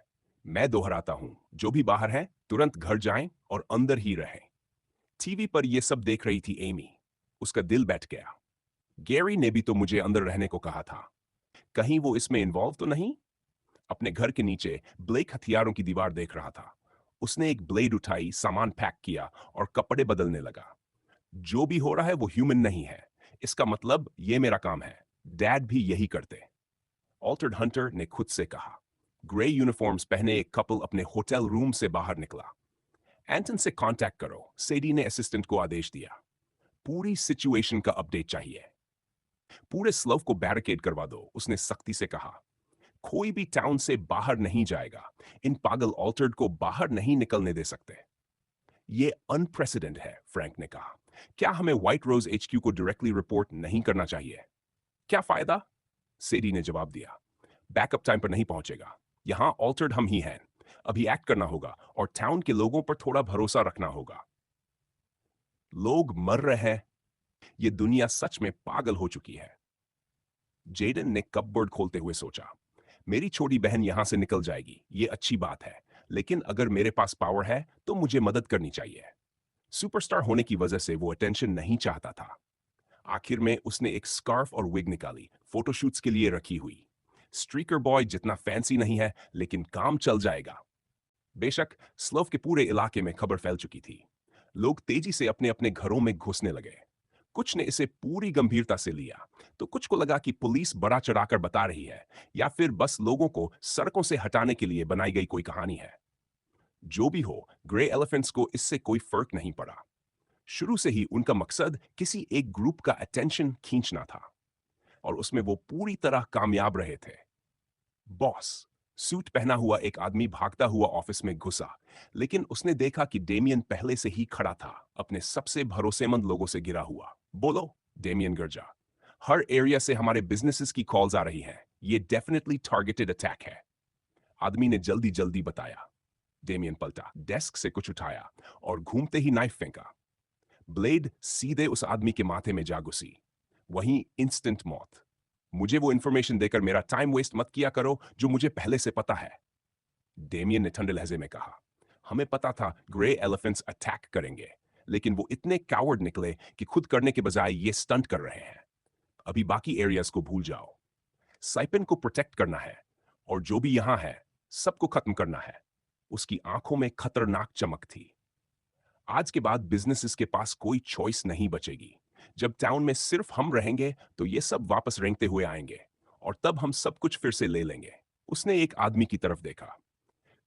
A: मैं दोहराता हूं, जो भी बाहर है तुरंत घर जाएं और अंदर ही रहें। टीवी पर यह सब देख रही थी एमी। उसका दिल बैठ गया। गैरी ने भी तो मुझे अंदर रहने को कहा था। कहीं वो इसमें इन्वॉल्व तो नहीं? अपने घर के नीचे ब्लेक हथियारों की दीवार देख रहा था। उसने एक ब्लेड उठाई, सामान पैक किया और कपड़े बदलने लगा। जो भी हो रहा है वो ह्यूमन नहीं है। इसका मतलब ये मेरा काम है। डैड भी यही करते। ऑल्टर्ड हंटर ने खुद से कहा। ग्रे यूनिफॉर्म्स पहने एक कपल अपने होटल रूम से बाहर निकला। एंटन से कांटेक्ट करो, सेडी ने असिस्टेंट को आदेश दिया। पूरी सिचुएशन का अपडेट चाहिए। पूरे स्लव को बैरिकेड करवा दो, उसने सख्ती से कहा। कोई भी टाउन से बाहर नहीं जाएगा। इन पागल ऑल्टर्ड को बाहर नहीं निकलने दे सकते। ये अनप्रेसिडेंट है, फ्रैंक ने कहा। क्या हमें व्हाइट रोज एचक्यू को डायरेक्टली रिपोर्ट नहीं करना चाहिए? क्या फायदा? सेडी ने जवाब दिया। बैकअप टाइम पर नहीं पहुंचेगा। यहां ऑल्टर्ड हम ही हैं। अभी एक्ट करना होगा और टाउन के लोगों पर थोड़ा भरोसा रखना होगा। लोग मर रहे हैं। ये दुनिया सच में पागल हो चुकी है। जेडन ने कपबोर्ड खोलते हुए सोचा। मेरी छोटी बहन यहां से निकल जाएगी, ये अच्छी बात है, लेकिन अगर मेरे पास पावर है तो मुझे मदद करनी चाहिए। सुपरस्टार होने की वजह से वो अटेंशन नहीं चाहता था। आखिर में उसने एक स्कार्फ और विग निकाली, फोटोशूट्स के लिए रखी हुई। स्ट्रीकर बॉय जितना फैंसी नहीं है, लेकिन काम चल जाएगा। बेशक स्लव के पूरे इलाके में खबर फैल चुकी थी। लोग तेजी से अपने अपने घरों में घुसने लगे। कुछ ने इसे पूरी गंभीरता से लिया, तो कुछ को लगा कि पुलिस बड़ा चढ़ाकर बता रही है, या फिर बस लोगों को सड़कों से हटाने के लिए बनाई गई कोई कहानी है। जो भी हो, ग्रे एलिफेंट्स को इससे कोई फर्क नहीं पड़ा। शुरू से ही उनका मकसद किसी एक ग्रुप का अटेंशन खींचना था, और उसमें वो पूरी तरह कामयाब रहे थे। बॉस, सूट पहना हुआ एक आदमी भागता हुआ ऑफिस में घुसा, लेकिन उसने देखा कि डेमियन पहले से ही खड़ा था, अपने सबसे भरोसेमंद लोगों से घिरा हुआ। बोलो, डेमियन गर्जा। हर एरिया से हमारे बिजनेसेस की कॉल्स आ रही हैं। ये डेफिनेटली टारगेटेड अटैक है। आदमी ने जल्दी जल्दी बताया। डेमियन पलटा, डेस्क से कुछ उठाया और घूमते ही नाइफ फेंका। ब्लेड सीधे उस आदमी के माथे में जा घुसी। वहीं इंस्टेंट मौत। मुझे वो इंफॉर्मेशन देकर मेरा टाइम वेस्ट मत किया करो जो मुझे पहले से पता है, डेमियन ने ठंडे लहजे में कहा। हमें पता था ग्रे एलिफेंट्स अटैक करेंगे, लेकिन वो इतने कावर्ड निकले कि खुद करने के बजाय ये स्टंट कर रहे हैं। अभी बाकी एरियाज को भूल जाओ। साइपन को प्रोटेक्ट करना है, और जो भी यहां है सबको खत्म करना है। उसकी आंखों में खतरनाक चमक थी। आज के बाद बिजनेसेस के पास कोई चॉइस नहीं बचेगी। जब टाउन में सिर्फ हम रहेंगे तो ये सब वापस रेंगते हुए आएंगे, और तब हम सब कुछ फिर से ले लेंगे। उसने एक आदमी की तरफ देखा।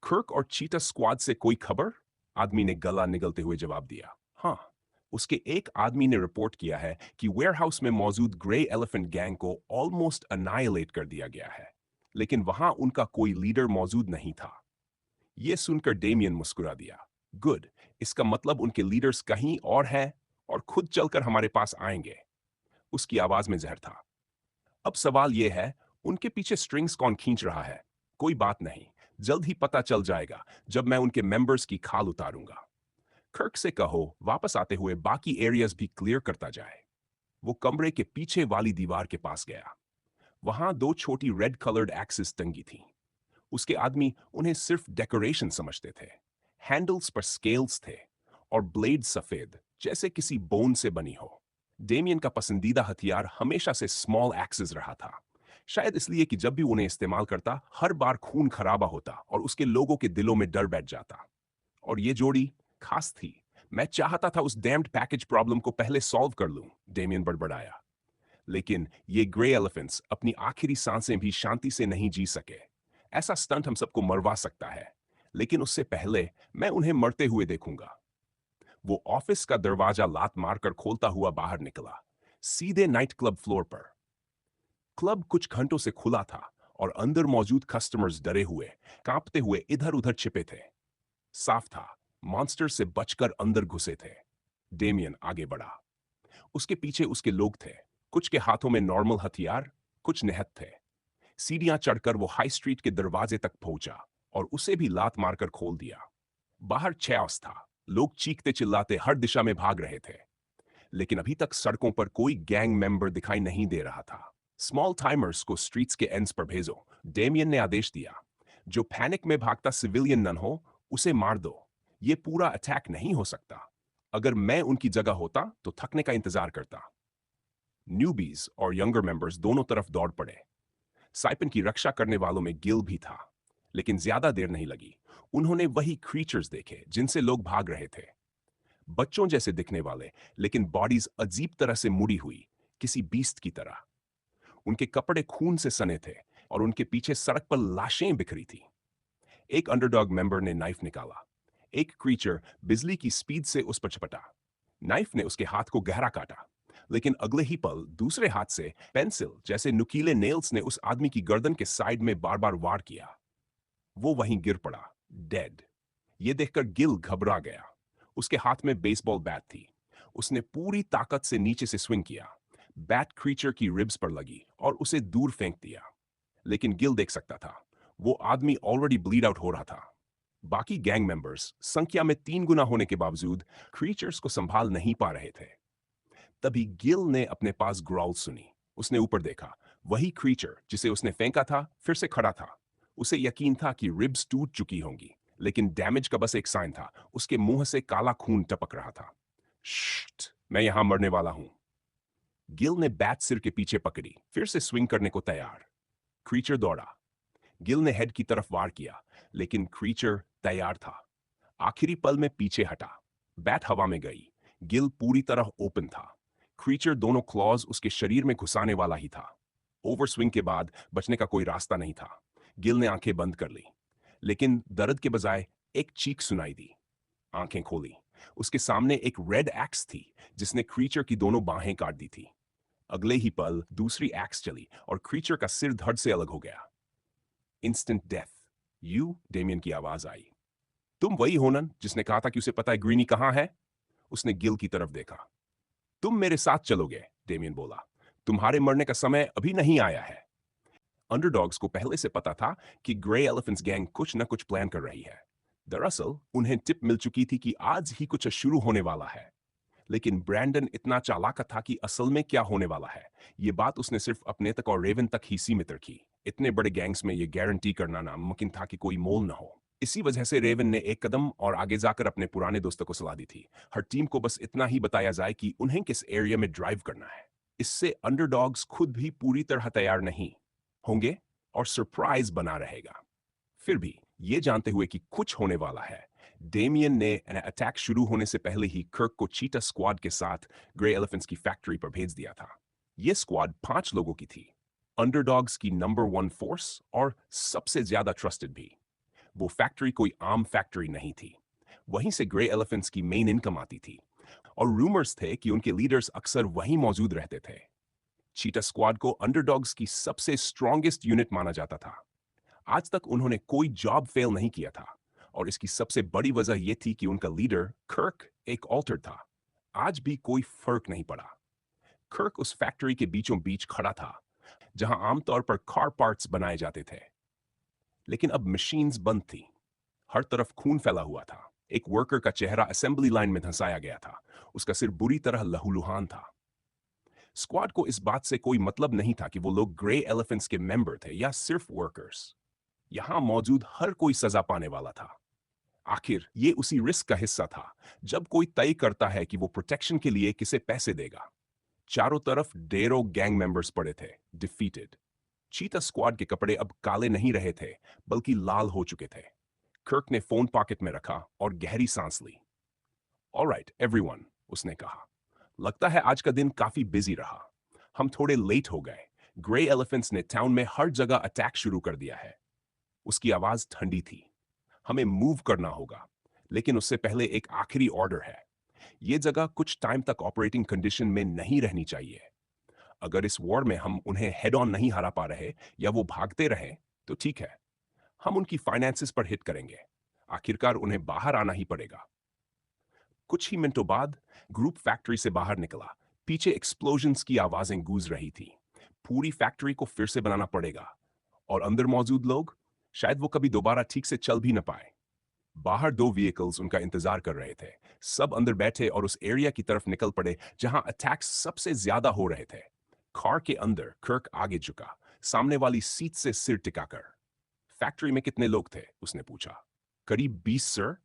A: कर्क और चीटा स्क्वाड से कोई खबर? आदमी ने गला निगलते हुए जवाब दिया। हाँ, उसके एक आदमी ने रिपोर्ट किया है कि वेयरहाउस में मौजूद ग्रे एलिफेंट गैंग को ऑलमोस्ट अनाइलेट कर दिया गया है, लेकिन वहां उनका कोई लीडर मौजूद नहीं था। यह सुनकर डेमियन मुस्कुरा दिया। गुड, इसका मतलब उनके लीडर्स कहीं और हैं और खुद चलकर हमारे पास आएंगे। उसकी आवाज में जहर था। अब सवाल यह है, उनके पीछे स्ट्रिंग्स कौन खींच रहा है? कोई बात नहीं, जल्द ही पता चल जाएगा जब मैं उनके मेंबर्स की खाल उतारूंगा। कर्क से कहो वापस आते हुए बाकी एरियाज भी क्लियर करता जाए। वो कमरे के पीछे वाली दीवार के पास गया। वहां दो छोटी रेड कलर्ड एक्सिस टंगी थी। उसके आदमी उन्हें सिर्फ डेकोरेशन समझते थे। हैंडल्स पर स्केल्स थे और ब्लेड सफेद जैसे किसी बोन से बनी हो। डेमियन का पसंदीदा हथियार हमेशा से स्मॉल एक्सिस रहा था, शायद इसलिए कि जब भी उन्हें इस्तेमाल करता हर बार खून खराबा होता और उसके लोगों के दिलों में डर बैठ जाता। और ये जोड़ी खास थी। मैं चाहता था उस डैम्ड पैकेज प्रॉब्लम को पहले सॉल्व कर लूं, डेमियन बड़बड़ाया। लेकिन ये ग्रे एलिफेंट्स अपनी आखिरी सांसें भी शांति से नहीं जी सके। ऐसा स्टंट हम सबको मरवा सकता है, लेकिन उससे पहले मैं उन्हें मरते हुए देखूंगा। वो ऑफिस का दरवाजा लात मारकर खोलता हुआ बाहर निकला, सीधे नाइट क्लब फ्लोर पर। क्लब कुछ घंटों से खुला था और अंदर मौजूद कस्टमर्स डरे हुए, कांपते हुए इधर उधर छिपे थे। साफ था, मॉन्स्टर से बचकर अंदर घुसे थे। डेमियन आगे बढ़ा। उसके पीछे उसके लोग थे, कुछ के हाथों में नॉर्मल हथियार, कुछ निहत्थ थे। सीढ़ियां चढ़कर वो हाई स्ट्रीट के दरवाजे तक पहुंचा और उसे भी लात मारकर खोल दिया। बाहर chaos था, लोग चीखते चिल्लाते हर दिशा में भाग रहे थे। लेकिन अभी तक सड़कों पर कोई गैंग मेंबर दिखाई नहीं दे रहा था। स्मॉल टाइमर्स को स्ट्रीट्स के एंड्स पर भेजो, डेमियन ने आदेश दिया। जो पैनिक में भागता सिविलियन नन हो, उसे मार दो। ये पूरा अटैक नहीं हो सकता। अगर मैं उनकी जगह होता तो थकने का इंतजार करता। न्यूबीज और यंगर मेंबर्स दोनों तरफ दौड़ पड़े। साइपन की रक्षा करने वालों में गिल भी था। लेकिन ज्यादा देर नहीं लगी, उन्होंने वही क्रीचर्स देखे जिनसे लोग भाग रहे थे। बच्चों जैसे दिखने वाले, लेकिन बॉडीज अजीब तरह से मुड़ी हुई, किसी बीस्ट की तरह। उनके कपड़े खून से सने थे और उनके पीछे सड़क पर लाशें बिखरी थी। एक अंडरडॉग मेंबर ने नाइफ निकाला। एक क्रीचर बिजली की स्पीड से उस पर झपटा। नाइफ ने उसके हाथ को गहरा काटा, लेकिन अगले ही पल दूसरे हाथ से पेंसिल जैसे नुकीले नेल्स ने उस आदमी की गर्दन के साइड में बार बार वार किया। वो वहीं गिर पड़ा, डेड। ये देखकर गिल घबरा गया। उसके हाथ में बेसबॉल बैट थी। उसने पूरी ताकत से नीचे से स्विंग किया। बैट क्रीचर की रिब्स पर लगी और उसे दूर फेंक दिया। लेकिन गिल देख सकता था, वो आदमी ऑलरेडी ब्लीड आउट हो रहा था। बाकी गैंग मेंबर्स संख्या में 3 गुना होने के बावजूद क्रीचर्स को संभाल नहीं पा रहे थे। तभी गिल ने अपने पास ग्रॉल सुनी। उसने ऊपर देखा। वही क्रीचर जिसे उसने फेंका था फिर से खड़ा था। उसे यकीन था कि रिब्स टूट चुकी होंगी, लेकिन डैमेज का बस एक साइन था। उसके मुंह से काला खून टपक रहा था। श्श्ट, मैं यहां मरने वाला हूं। गिल ने बैट सिर के पीछे पकड़ी, फिर से स्विंग करने को तैयार। क्रीचर दौड़ा। गिल ने हेड की तरफ वार किया, लेकिन क्रीचर तैयार था। आखिरी पल में पीछे हटा। बैट हवा में गई। गिल पूरी तरह ओपन था। क्रीचर दोनों क्लॉज उसके शरीर में घुसाने वाला ही था। ओवर स्विंग के बाद बचने का कोई रास्ता नहीं था। गिल ने आंखें बंद कर ली, लेकिन दर्द के बजाय एक चीख सुनाई दी। आंखें खोली। उसके सामने एक रेड एक्स थी जिसने क्रीचर की दोनों बाहें काट दी थी। अगले ही पल दूसरी एक्स चली और क्रीचर का सिर धड़ से अलग हो गया। Instant death. यू, डेमियन की आवाज आई। तुम वही हो ना जिसने कहा था कि उसे पता है ग्रीनी कहां है? उसने गिल की तरफ देखा। तुम मेरे साथ चलोगे, डेमियन बोला। तुम्हारे मरने का समय अभी नहीं आया है। अंडरडॉग्स को पहले से पता था कि ग्रे एलिफेंट्स गैंग कुछ न कुछ प्लान कर रही है। दरअसल उन्हें टिप मिल चुकी थी कि आज ही कुछ शुरू होने वाला है। लेकिन ब्रैंडन इतना चालाक था कि असल में क्या होने वाला है, ये बात उसने सिर्फ अपने तक और रेवन तक ही सीमित रखी। इतने बड़े गैंग्स में यह गारंटी करना नामुमकिन था कि कोई मोल न हो। इसी वजह से रेवन ने एक कदम और आगे जाकर अपने पुराने दोस्तों को सलाह दी थी। हर टीम को बस इतना ही बताया जाए कि उन्हें किस एरिया में ड्राइव करना है। इससे अंडरडॉग्स खुद भी पूरी तरह तैयार नहीं होंगे और सरप्राइज बना रहेगा। फिर भी ये जानते हुए कि कुछ होने वाला है, डेमियन ने अटैक शुरू होने से पहले ही कर्क को चीटा स्क्वाड के साथ ग्रे एलिफेंट्स की फैक्ट्री पर भेज दिया था। यह स्क्वाड 5 लोगों की थी, अंडरडॉग्स की नंबर 1 फोर्स और सबसे ज्यादा ट्रस्टेड भी। वो फैक्ट्री कोई आम फैक्ट्री नहीं थी। वहीं से ग्रे एलिफेंट्स की मेन इनकम आती थी और रूमर्स थे कि उनके लीडर्स अक्सर वहीं मौजूद रहते थे। चीटा स्क्वाड को अंडरडॉग्स की सबसे स्ट्रॉन्गेस्ट यूनिट माना जाता था। आज तक उन्होंने कोई जॉब फेल नहीं किया था और इसकी सबसे बड़ी वजह यह थी कि उनका लीडर कर्क एक ऑल्टर था। आज भी कोई फर्क नहीं पड़ा। कर्क उस फैक्ट्री के बीचों बीच खड़ा था जहां आमतौर पर कार पार्ट्स बनाए जाते थे। लेकिन अब मशीन्स बंद थी। हर तरफ खून फैला हुआ था। एक वर्कर का चेहरा असेंबली लाइन में धंसाया गया था। उसका सिर बुरी तरह लहूलुहान था। स्क्वाड को इस बात से कोई मतलब नहीं था कि वो लोग ग्रे एलिफेंट्स के मेंबर थे या सिर्फ वर्कर्स। यहां मौजूद हर कोई सजा पाने वाला था। आखिर ये उसी रिस्क का हिस्सा था जब कोई तय करता है कि वो प्रोटेक्शन के लिए किसे पैसे देगा। चारों तरफ डेरो गैंग मेंबर्स पड़े थे, डिफीटेड। चीता स्क्वाड के कपड़े अब काले नहीं रहे थे, बल्कि लाल हो चुके थे। कर्क ने फोन पॉकेट में रखा और गहरी सांस ली। ऑलराइट एवरीवन, उसने कहा, लगता है आज का दिन काफी बिजी रहा। हम थोड़े लेट हो गए। ग्रे एलिफेंट्स ने टाउन में हर जगह अटैक शुरू कर दिया है। उसकी आवाज ठंडी थी। हमें मूव करना होगा, लेकिन उससे पहले एक आखिरी ऑर्डर है। ये जगह कुछ टाइम तक ऑपरेटिंग कंडीशन में नहीं रहनी चाहिए। अगर इस वॉर में हम उन्हें हेड ऑन नहीं हरा पा रहे या वो भागते रहे, तो ठीक है, हम उनकी फाइनेंसेस पर हिट करेंगे। आखिरकार उन्हें बाहर आना ही पड़ेगा। कुछ ही मिनटों बाद ग्रुप फैक्ट्री से बाहर निकला। पीछे एक्सप्लोजन्स की आवाजें गूंज रही थी। पूरी फैक्ट्री को फिर से बनाना पड़ेगा। और अंदर मौजूद लोग, शायद वो कभी दोबारा ठीक से चल भी न पाए। बाहर दो व्हीकल्स उनका इंतजार कर रहे थे। सब अंदर बैठे और उस एरिया की तरफ निकल पड़े जहां अटैक्स सबसे ज्यादा हो रहे थे। कार के अंदर कर्क आगे झुका, सामने वाली सीट से सिर टिकाकर। फैक्ट्री में कितने लोग थे, उसने पूछा। करीब 20 सर,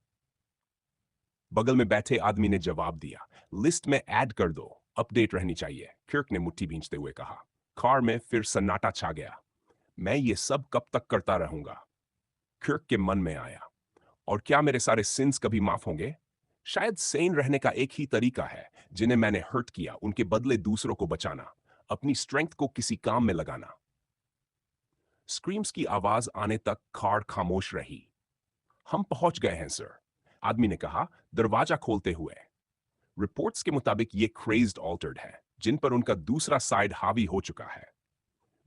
A: बगल में बैठे आदमी ने जवाब दिया। लिस्ट में ऐड कर दो, अपडेट रहनी चाहिए, कर्क ने मुट्ठी भींचते हुए कहा। कार में फिर सन्नाटा छा गया। मैं ये सब कब तक करता रहूंगा, कर्क के मन में आया। और क्या मेरे सारे सिंस कभी माफ होंगे? शायद सेन रहने का एक ही तरीका है, जिन्हें मैंने हर्ट किया उनके बदले दूसरों को बचाना, अपनी स्ट्रेंथ को किसी काम में लगाना। स्क्रीम्स की आवाज आने तक कार खामोश रही। हम पहुंच गए हैं सर, आदमी ने कहा, दरवाजा खोलते हुए। रिपोर्ट्स के मुताबिक ये क्रेज्ड ऑल्टर्ड है, जिन पर उनका दूसरा साइड हावी हो चुका है।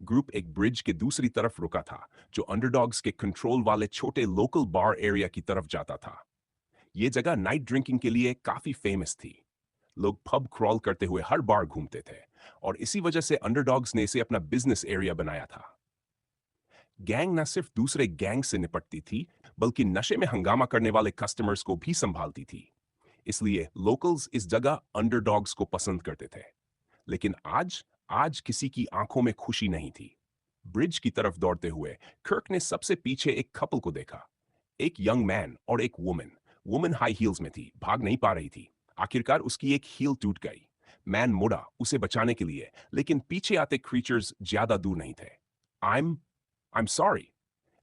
A: ग्रुप एक ब्रिज के दूसरी तरफ रुका था, जो अंडरडॉग्स के कंट्रोल वाले छोटे लोकल बार एरिया की तरफ जाता था। ये जगह नाइट ड्रिंकिंग के लिए काफी फेमस थी। लोग पब क्रॉल करते हुए हर बार घूमते थे, और इसी वजह से अंडरडॉग्स ने इसे अपना बिजनेस एरिया बनाया था। गैंग न सिर्फ दूसरे गैंग से निपटती थी, बल्कि नशे में हंगामा करने वाले कस्टमर्स को भी संभालती थी। इसलिए लोकल्स इस जगह अंडरडॉग्स को पसंद करते थे। लेकिन आज आज किसी की आंखों में खुशी नहीं थी। ब्रिज की तरफ दौड़ते हुए कर्क ने सबसे पीछे एक कपल को देखा। एक यंग मैन और एक वुमन। वुमन हाई हील्स में थी, भाग नहीं पा रही थी। आखिरकार उसकी एक हील टूट गई। मैन मुड़ा उसे बचाने के लिए, लेकिन पीछे आते क्रीचर्स ज्यादा दूर नहीं थे। आई एम सॉरी,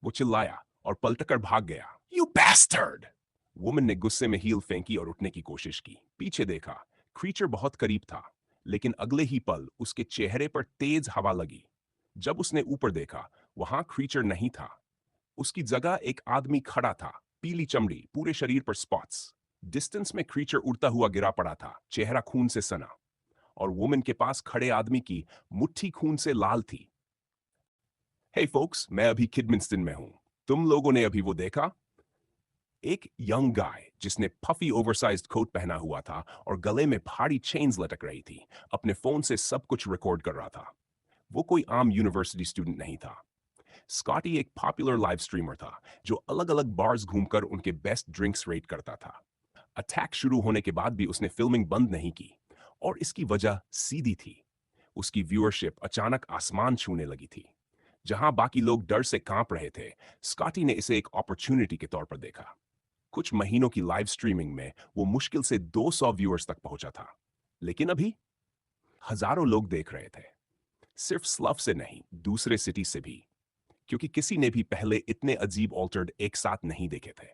A: वो चिल्लाया और पलटकर भाग गया। You bastard! वुमन ने गुस्से में हील फेंकी और उठने की कोशिश की। पीछे देखा, क्रीचर बहुत करीब था, लेकिन अगले ही पल उसके चेहरे पर तेज हवा लगी। जब उसने ऊपर देखा, वहां क्रीचर नहीं था। उसकी जगह एक आदमी खड़ा था, पीली चमड़ी, पूरे शरीर पर स्पॉट्स। डिस्टेंस में क्रीचर उड़ता हुआ गिरा पड़ा था, चेहरा खून से सना, और वुमन के पास खड़े आदमी की मुट्ठी खून से लाल थी। हे फोक्स, मैं अभी किडमिंस्टन में हूं। तुम लोगों ने अभी वो देखा? एक यंग गाय जिसने फफी ओवरसाइज्ड कोट पहना हुआ था और गले में भारी चेन्स लटक रही थी, अपने फोन से सब कुछ रिकॉर्ड कर रहा था। वो कोई आम यूनिवर्सिटी स्टूडेंट नहीं था। स्कॉटी एक पॉपुलर लाइव स्ट्रीमर था, जो अलग अलग बार्स घूमकर उनके बेस्ट ड्रिंक्स रेट करता था। अटैक शुरू होने के बाद भी उसने फिल्मिंग बंद नहीं की, और इसकी वजह सीधी थी। उसकी व्यूअरशिप अचानक आसमान छूने लगी थी। जहां बाकी लोग डर से कांप रहे थे, स्कॉटी ने इसे एक अपॉर्चुनिटी के तौर पर देखा। कुछ महीनों की लाइव स्ट्रीमिंग में वो मुश्किल से 200 व्यूअर्स तक पहुंचा था, लेकिन अभी हजारों लोग देख रहे थे। सिर्फ स्लफ से नहीं, दूसरे सिटी से भी, क्योंकि किसी ने भी पहले इतने अजीब ऑल्टर्ड एक साथ नहीं देखे थे।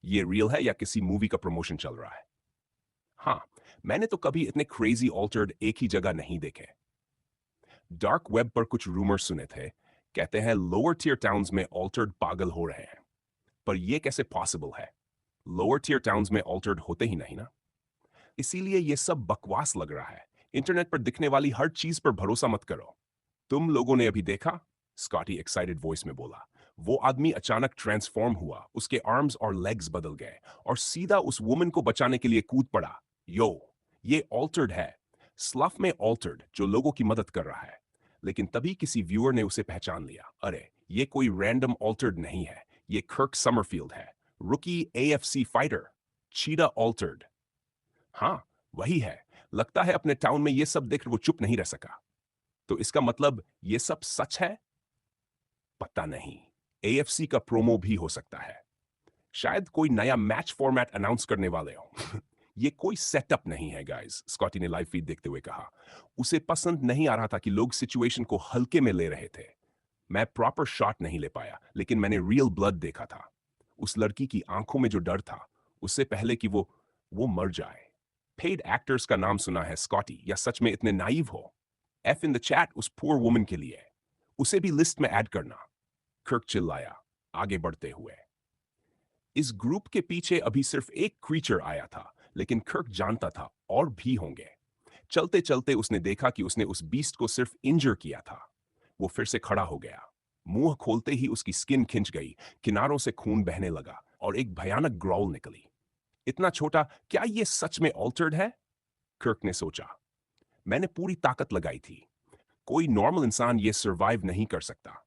A: ये रियल है या किसी मूवी का प्रमोशन चल रहा है? हाँ, मैंने तो कभी इतने क्रेजी ऑल्टर्ड एक ही जगह नहीं देखे। डार्क वेब पर कुछ रूमर्स सुने थे। कहते हैं लोअर टियर टाउन्स में ऑल्टर्ड पागल हो रहे हैं। पर यह कैसे पॉसिबल है? लोअर टियर टाउन्स में ऑल्टर्ड होते ही नहीं ना। इसीलिए यह सब बकवास लग रहा है। इंटरनेट पर दिखने वाली हर चीज पर भरोसा मत करो। तुम लोगों ने अभी देखा? स्कॉटी एक्साइटेड वॉइस में बोला। वो आदमी अचानक ट्रांसफॉर्म हुआ, उसके आर्म्स और लेग्स बदल गए, और सीधा उस वुमन को बचाने के लिए कूद पड़ा। यो, ये ऑल्टर्ड है। स्लफ में ऑल्टर्ड जो लोगों की मदद कर रहा है। लेकिन तभी किसी व्यूअर ने उसे पहचान लिया। अरे, ये कोई रैंडम ऑल्टर्ड नहीं है, ये कर्क समरफील्ड है, रुकी एएफसी फाइटर। चीटा ऑल्टर्ड। हाँ, वही है। लगता है अपने टाउन में ये सब देखकर वो चुप नहीं रह सका। तो इसका मतलब ये सब सच है? पता नहीं। एएफसी का प्रोमो भी हो सकता है। शायद कोई नया मैच फॉर्मेट अनाउंस करने वाले हो। ये कोई सेटअप नहीं है गाइस, स्कॉटी ने लाइव फीड देखते हुए कहा। उसे पसंद नहीं आ रहा था कि लोग सिचुएशन को हल्के में ले रहे थे। मैं प्रॉपर शॉट नहीं ले पाया, लेकिन मैंने रियल ब्लड देखा था। उस लड़की की आंखों में जो डर था, उससे पहले कि वो मर जाए। पेड एक्टर्स का नाम सुना है स्कॉटी, या सच में इतने नाइव हो? एफ इन द चैट उस पुअर वुमन के लिए। उसे भी लिस्ट में ऐड करना। कर्क चिल्लाया, आगे बढ़ते हुए। इस ग्रुप के पीछे अभी सिर्फ एक क्रीचर आया था, लेकिन कर्क जानता था और भी होंगे। चलते चलते उसने देखा कि उसने उस बीस्ट को सिर्फ इंजर किया था। वो फिर से खड़ा हो गया। मुंह खोलते ही उसकी स्किन खिंच गई, किनारों से खून बहने लगा और एक भयानक ग्रॉल निकली। इतना छोटा, क्या ये सच में ऑल्टर्ड है? कर्क ने सोचा। मैंने पूरी ताकत लगाई थी। कोई नॉर्मल इंसान ये सर्वाइव नहीं कर सकता।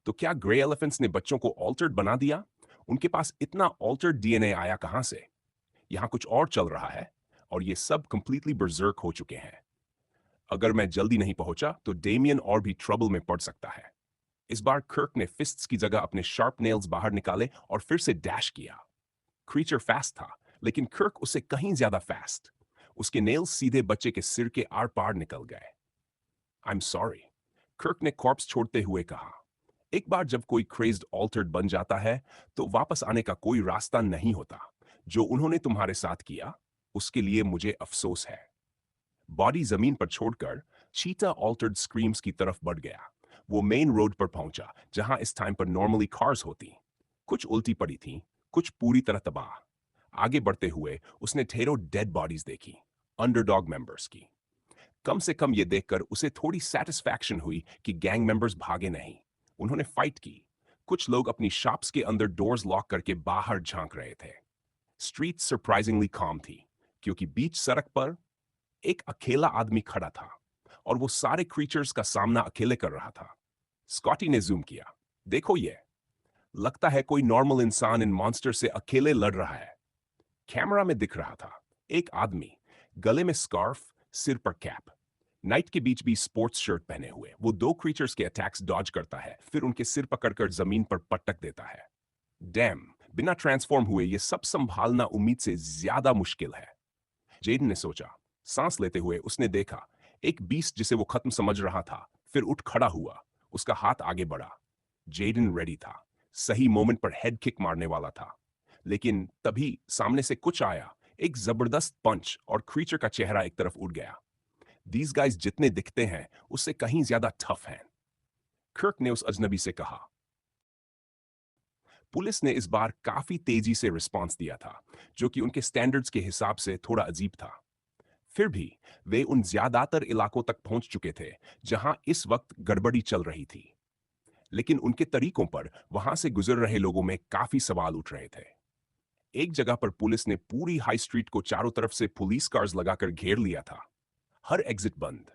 A: तो क्या ग्रे एलिफेंट्स ने बच्चों को ऑल्टर्ड बना दिया? उनके पास इतना ऑल्टर्ड डीएनए आया कहां से? यहां कुछ और चल रहा है, और ये सब कंप्लीटली बर्जर्क हो चुके हैं। अगर मैं जल्दी नहीं पहुंचा तो डेमियन और भी ट्रबल में पड़ सकता है। इस बार कर्क ने फिस्ट्स की जगह अपने शार्प नेल्स बाहर निकाले और फिर से डैश किया। क्रीचर फास्ट था, लेकिन कर्क उससे कहीं ज्यादा फास्ट। उसके नेल्स सीधे बच्चे के सिर के आर पार निकल गए। आई एम सॉरी, कर्क ने कॉर्प्स छोड़ते हुए कहा। एक बार जब कोई क्रेज्ड ऑल्टर्ड बन जाता है, तो वापस आने का कोई रास्ता नहीं होता। जो उन्होंने तुम्हारे साथ किया, उसके लिए मुझे अफसोस है। बॉडी जमीन पर छोड़कर चीता ऑल्टर्ड स्क्रीम्स की तरफ बढ़ गया। वो मेन रोड पर पहुंचा, जहां इस टाइम पर नॉर्मली कार्स होती। कुछ उल्टी पड़ी थी, कुछ पूरी तरह तबाह। आगे बढ़ते हुए उसने ढेरों डेड बॉडीज देखी, अंडरडॉग मेंबर्स की। कम से कम ये देखकर उसे थोड़ी सेटिस्फैक्शन हुई कि गैंग मेंबर्स भागे नहीं। उन्होंने फाइट की। कुछ लोग अपनी शॉप्स के अंदर डोर्स लॉक करके बाहर झांक रहे थे। स्ट्रीट सरप्राइजिंगली काम थी, क्योंकि बीच सड़क पर एक अकेला आदमी खड़ा था, और वो सारे क्रीचर्स का सामना अकेले कर रहा था। स्कॉटी ने जूम किया। देखो, ये लगता है कोई नॉर्मल इंसान इन मॉन्स्टर से अकेले लड़ रहा है। कैमरा में दिख रहा था एक आदमी, गले में स्कार्फ, सिर पर कैप, नाइट के बीच भी स्पोर्ट्स शर्ट पहने हुए। वो दो क्रीचर्स के अटैक्स डॉज करता है, फिर उनके सिर पकड़कर जमीन पर पटक देता है। डैम, बिना ट्रांसफॉर्म हुए ये सब संभालना उम्मीद से ज्यादा मुश्किल है। जेडन ने सोचा। सांस लेते हुए उसने देखा एक बीस्ट जिसे वो खत्म समझ रहा था, फिर उठ खड़ा हुआ। उसका हाथ आगे बढ़ा। जेडन रेडी था, सही मोमेंट पर हेड किक मारने वाला था। लेकिन तभी सामने से कुछ आया, एक जबरदस्त पंच, और क्रीचर का चेहरा एक तरफ उड़ गया। दीज गाइज जितने दिखते हैं उससे कहीं ज्यादा टफ हैं, कर्क ने उस अजनबी से कहा। पुलिस ने इस बार काफी तेजी से रिस्पांस दिया था, जो कि उनके स्टैंडर्ड्स के हिसाब से थोड़ा अजीब था। फिर भी वे उन ज्यादातर इलाकों तक पहुंच चुके थे जहां इस वक्त गड़बड़ी चल रही थी। लेकिन उनके तरीकों पर वहां से गुजर रहे लोगों में काफी सवाल उठ रहे थे। एक जगह पर पुलिस ने पूरी हाई स्ट्रीट को चारों तरफ से पुलिस कार्स लगाकर घेर लिया था। हर एग्जिट बंद।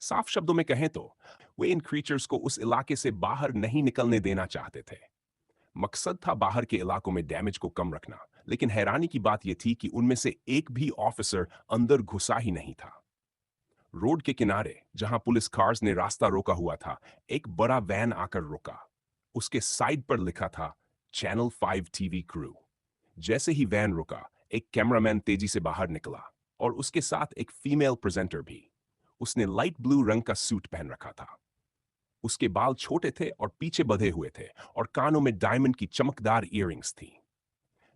A: साफ शब्दों में कहें तो वे इन क्रीचर्स को उस इलाके से बाहर नहीं निकलने देना चाहते थे। मकसद था बाहर के इलाकों में डैमेज को कम रखना, लेकिन हैरानी की बात यह थी कि उनमें से एक भी ऑफिसर अंदर घुसा ही नहीं था। रोड के किनारे जहां पुलिस कार्स ने रास्ता रोका हुआ था, एक बड़ा वैन आकर रुका। उसके साइड पर लिखा था चैनल 5 टीवी क्रू। जैसे ही वैन रुका, एक कैमरामैन तेजी से बाहर निकला, और उसके साथ एक फीमेल प्रेजेंटर भी। उसने लाइट ब्लू रंग का सूट पहन रखा था। उसके बाल छोटे थे और पीछे बंधे हुए थे, और कानों में डायमंड की चमकदार इयररिंग्स थी।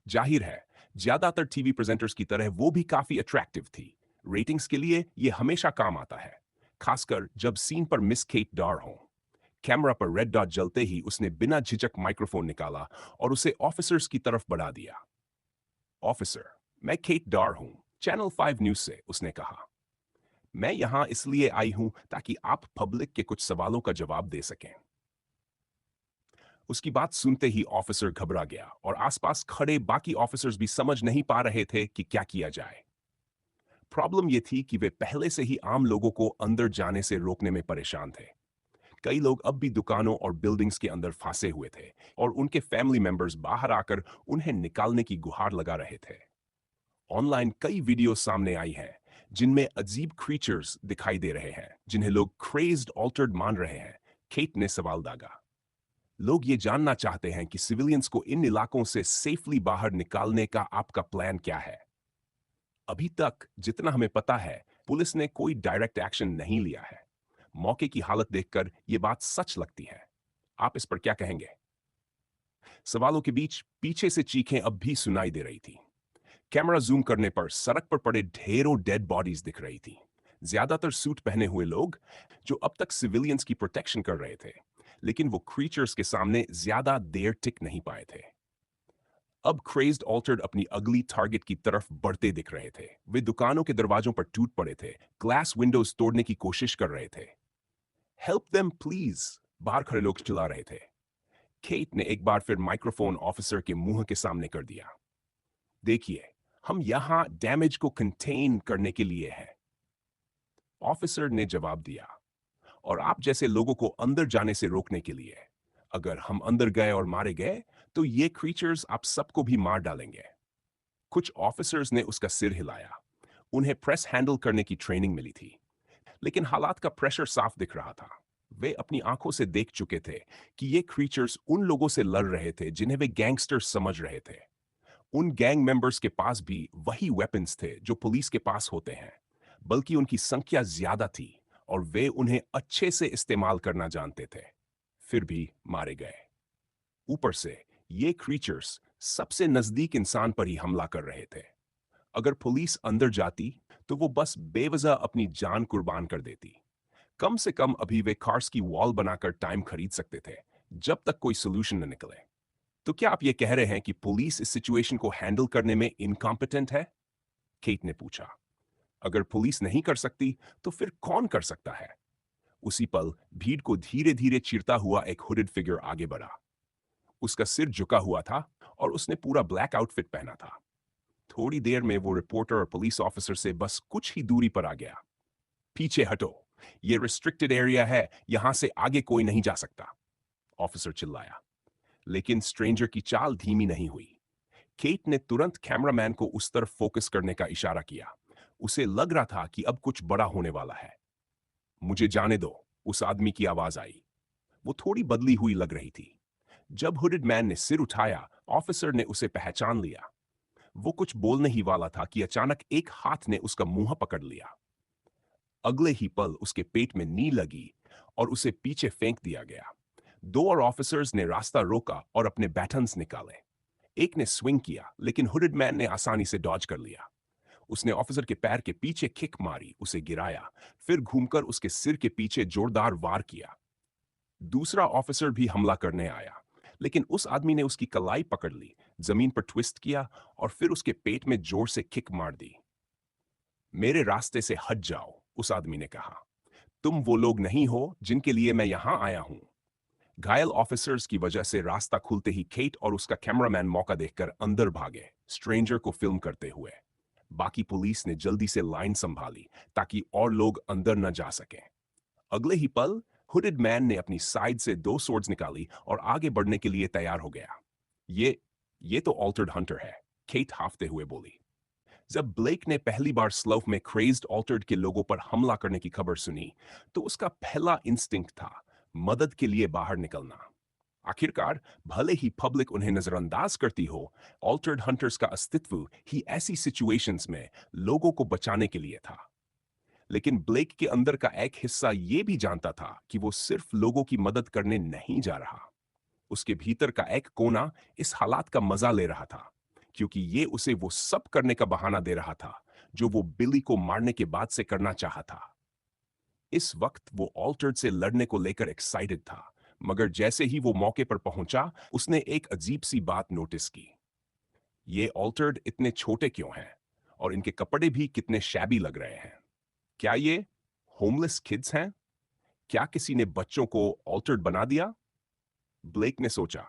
A: जाहिर है, ज्यादातर टीवी प्रेजेंटर्स की तरह वो भी काफी अट्रैक्टिव थी। रेटिंग्स के लिए ये हमेशा काम आता है, खासकर जब सीन पर मिस केट डार हो। कैमरा पर रेड डॉट जलते ही उसने बिना झिझक माइक्रोफोन निकाला और उसे ऑफिसर्स की तरफ बढ़ा दिया। ऑफिसर, मैं केट डार हूं, चैनल 5 न्यूज से, उसने कहा। मैं यहां इसलिए आई हूं ताकि आप पब्लिक के कुछ सवालों का जवाब दे सकें। उसकी बात सुनते ही ऑफिसर घबरा गया, और आसपास खड़े बाकी ऑफिसर्स भी समझ नहीं पा रहे थे कि क्या किया जाए। प्रॉब्लम यह थी कि वे पहले से ही आम लोगों को अंदर जाने से रोकने में परेशान थे। कई लोग अब भी दुकानों और बिल्डिंग्स के अंदर फंसे हुए थे, और उनके फैमिली मेंबर्स बाहर आकर उन्हें निकालने की गुहार लगा रहे थे। ऑनलाइन कई वीडियो सामने आई हैं जिनमें अजीब क्रीचर्स दिखाई दे रहे हैं जिन्हें लोग क्रेज्ड ऑल्टर्ड मान रहे हैं। केट ने सवाल दागा। लोग ये जानना चाहते हैं कि सिविलियंस को इन इलाकों से सेफली बाहर निकालने का आपका प्लान क्या है। अभी तक जितना हमें पता है, पुलिस ने कोई डायरेक्ट एक्शन नहीं लिया है। मौके की हालत देखकर यह बात सच लगती है। आप इस पर क्या कहेंगे? सवालों के बीच पीछे से चीखें अब भी सुनाई दे रही थी। कैमरा जूम करने पर सड़क पर पड़े ढेरों डेड बॉडीज दिख रही थी। ज्यादातर सूट पहने हुए लोग जो अब तक सिविलियंस की प्रोटेक्शन कर रहे थे, लेकिन वो क्रीचर्स के सामने ज्यादा देर टिक नहीं पाए थे। अब क्रेज्ड ऑल्टर्ड अपनी अगली टारगेट की तरफ बढ़ते दिख रहे थे। वे दुकानों के दरवाजों पर टूट पड़े थे, ग्लास विंडोज तोड़ने की कोशिश कर रहे थे। हेल्प देम प्लीज, बाहर खड़े लोग चिल्ला रहे थे। केट ने एक बार फिर माइक्रोफोन ऑफिसर के मुंह के सामने कर दिया। देखिए, हम यहां डैमेज को कंटेन करने के लिए हैं। ऑफिसर ने जवाब दिया, और आप जैसे लोगों को अंदर जाने से रोकने के लिए। अगर हम अंदर गए और मारे गए तो ये क्रीचर्स आप सबको भी मार डालेंगे। कुछ ऑफिसर्स ने उसका सिर हिलाया। उन्हें प्रेस हैंडल करने की ट्रेनिंग मिली थी, लेकिन हालात का प्रेशर साफ दिख रहा था। वे अपनी आंखों से देख चुके थे कि ये क्रीचर्स उन लोगों से लड़ रहे थे जिन्हें वे गैंगस्टर्स समझ रहे थे। उन गैंग मेंबर्स के पास भी वही वेपन्स थे जो पुलिस के पास होते हैं, बल्कि उनकी संख्या ज्यादा थी और वे उन्हें अच्छे से इस्तेमाल करना जानते थे। फिर भी मारे गए। ऊपर से ये क्रीचर्स सबसे नजदीक इंसान पर ही हमला कर रहे थे। अगर पुलिस अंदर जाती तो वो बस बेवजह अपनी जान कुर्बान कर देती। कम से कम अभी वे कार्स की वॉल बनाकर टाइम खरीद सकते थे, जब तक कोई सोल्यूशन न निकले। तो क्या आप ये कह रहे हैं कि पुलिस इस सिचुएशन को हैंडल करने में इनकॉम्पिटेंट है? केट ने पूछा। अगर पुलिस नहीं कर सकती तो फिर कौन कर सकता है? उसी पल भीड़ को धीरे धीरे चीरता हुआ एक हुडेड फिगर आगे बढ़ा। उसका सिर झुका हुआ था और उसने पूरा ब्लैक आउटफिट पहना था। थोड़ी देर में वो रिपोर्टर और पुलिस ऑफिसर से बस कुछ ही दूरी पर आ गया। पीछे हटो, ये रिस्ट्रिक्टेड एरिया है, यहां से आगे कोई नहीं जा सकता, ऑफिसर चिल्लाया। लेकिन स्ट्रेंजर की चाल धीमी नहीं हुई। केट ने तुरंत कैमरामैन को उस तरफ फोकस करने का इशारा किया। उसे लग रहा था कि अब कुछ बड़ा होने वाला है। मुझे जाने दो, उस आदमी की आवाज आई। वो थोड़ी बदली हुई लग रही थी। जब हुडेड मैन ने सिर उठाया, ऑफिसर ने उसे पहचान लिया। वो कुछ बोलने ही वाला था कि अचानक एक हाथ ने उसका मुंह पकड़ लिया। अगले ही पल उसके पेट में नी लगी और उसे पीछे फेंक दिया गया। दो और ऑफिसर्स ने रास्ता रोका और अपने बैटन्स निकाले। एक ने स्विंग किया, लेकिन हुडेड मैन ने आसानी से डॉज कर लिया। उसने ऑफिसर के पैर के पीछे किक मारी, उसे गिराया, फिर घूमकर उसके सिर के पीछे जोरदार वार किया। दूसरा ऑफिसर भी हमला करने आया, लेकिन उस आदमी ने उसकी कलाई पकड़ ली, जमीन पर ट्विस्ट किया और फिर उसके पेट में जोर से किक मार दी। मेरे रास्ते से हट जाओ, उस आदमी ने कहा। तुम वो लोग नहीं हो जिनके लिए मैं यहां आया हूं। घायल ऑफिसर्स की वजह से रास्ता खुलते ही केट और उसका कैमरामैन मौका देखकर अंदर भागे, स्ट्रेंजर को फिल्म करते हुए। बाकी पुलिस ने जल्दी से लाइन संभाली ताकि और लोग अंदर न जा सकें। अगले ही पल हुडेड मैन ने अपनी साइड से दो सोर्ड्स निकाली और आगे बढ़ने के लिए तैयार हो गया। ये तो ऑल्टर्ड हंटर है, केट हाफते हुए बोली। जब ब्लेक ने पहली बार स्लोफ में क्रेज्ड ऑल्टर्ड के लोगों पर हमला करने की खबर सुनी, तो उसका पहला इंस्टिंक्ट था मदद के लिए बाहर निकलना। आखिरकार, भले ही पब्लिक उन्हें नजरअंदाज करती हो, ऑल्टर्ड हंटर्स का अस्तित्व ही ऐसी सिचुएशंस में लोगों को बचाने के लिए था। लेकिन ब्लेक के अंदर का एक हिस्सा ये भी जानता था कि वो सिर्फ लोगों की मदद करने नहीं जा रहा। उसके भीतर का एक कोना इस हालात का मजा ले रहा था, क्योंकि ये उसे वो सब करने का बहाना दे रहा था जो वो बिली को मारने के बाद से करना चाहा था। इस वक्त वो ऑल्टर्ड से लड़ने को लेकर एक्साइटेड था, मगर जैसे ही वो मौके पर पहुंचा, उसने एक अजीब सी बात नोटिस की। ये ऑल्टर्ड इतने छोटे क्यों हैं और इनके कपड़े भी कितने शैबी लग रहे हैं? क्या ये होमलेस किड्स हैं? क्या किसी ने बच्चों को ऑल्टर्ड बना दिया? ब्लेक ने सोचा।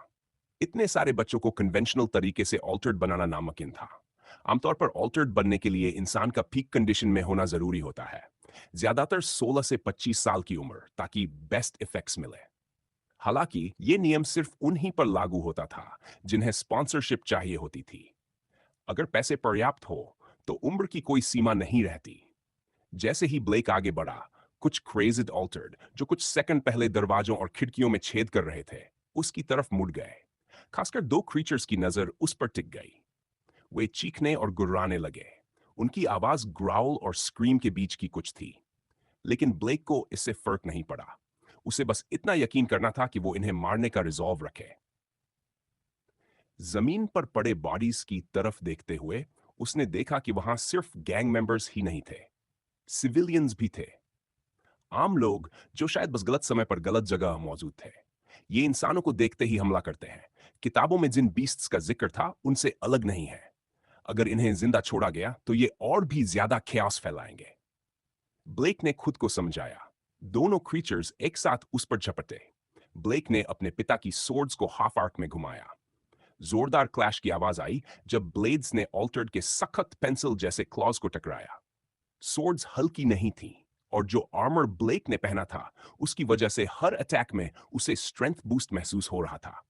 A: इतने सारे बच्चों को कन्वेंशनल तरीके से ऑल्टर्ड बनाना नामुमकिन था। आमतौर पर ऑल्टर्ड बनने के लिए इंसान का पीक कंडीशन में होना जरूरी होता है, ज्यादातर 16 से 25 साल की उम्र, ताकि बेस्ट इफेक्ट्स मिले। हालांकि ये नियम सिर्फ उन्हीं पर लागू होता था जिन्हें स्पॉन्सरशिप चाहिए होती थी। अगर पैसे पर्याप्त हो तो उम्र की कोई सीमा नहीं रहती। जैसे ही ब्लेक आगे बढ़ा, कुछ क्रेज्ड ऑल्टर्ड जो कुछ सेकंड पहले दरवाजों और खिड़कियों में छेद कर रहे थे, उसकी तरफ मुड़ गए। खासकर दो क्रीचर्स की नजर उस पर टिक गई। वे चीखने और गुर्राने लगे। उनकी आवाज ग्राउल और स्क्रीम के बीच की कुछ थी, लेकिन ब्लेक को इससे फर्क नहीं पड़ा। उसे बस इतना यकीन करना था कि वो इन्हें मारने का रिजॉल्व रखे। जमीन पर पड़े बॉडीज की तरफ देखते हुए उसने देखा कि वहां सिर्फ गैंग मेंबर्स ही नहीं थे, सिविलियंस भी थे। आम लोग जो शायद बस गलत समय पर गलत जगह मौजूद थे। ये इंसानों को देखते ही हमला करते हैं। किताबों में जिन बीस्ट्स का जिक्र था उनसे अलग नहीं है। अगर इन्हें जिंदा छोड़ा गया तो ये और भी ज्यादा ख्यास फैलाएंगे। ब्लेक ने खुद को समझाया। दोनों क्रीचर्स एक साथ उस पर झपटे। ब्लेक ने अपने पिता की सोर्ड्स को हाफ आर्क में घुमाया। जोरदार क्लैश की आवाज आई जब ब्लेड्स ने ऑल्टर्ड के सख्त पेंसिल जैसे क्लॉज को टकराया। सोर्ड्स हल्की नहीं थी, और जो आर्मर ब्लेक ने पहना था उसकी वजह से हर अटैक में उसे स्ट्रेंथ बूस्ट महसूस हो रहा था।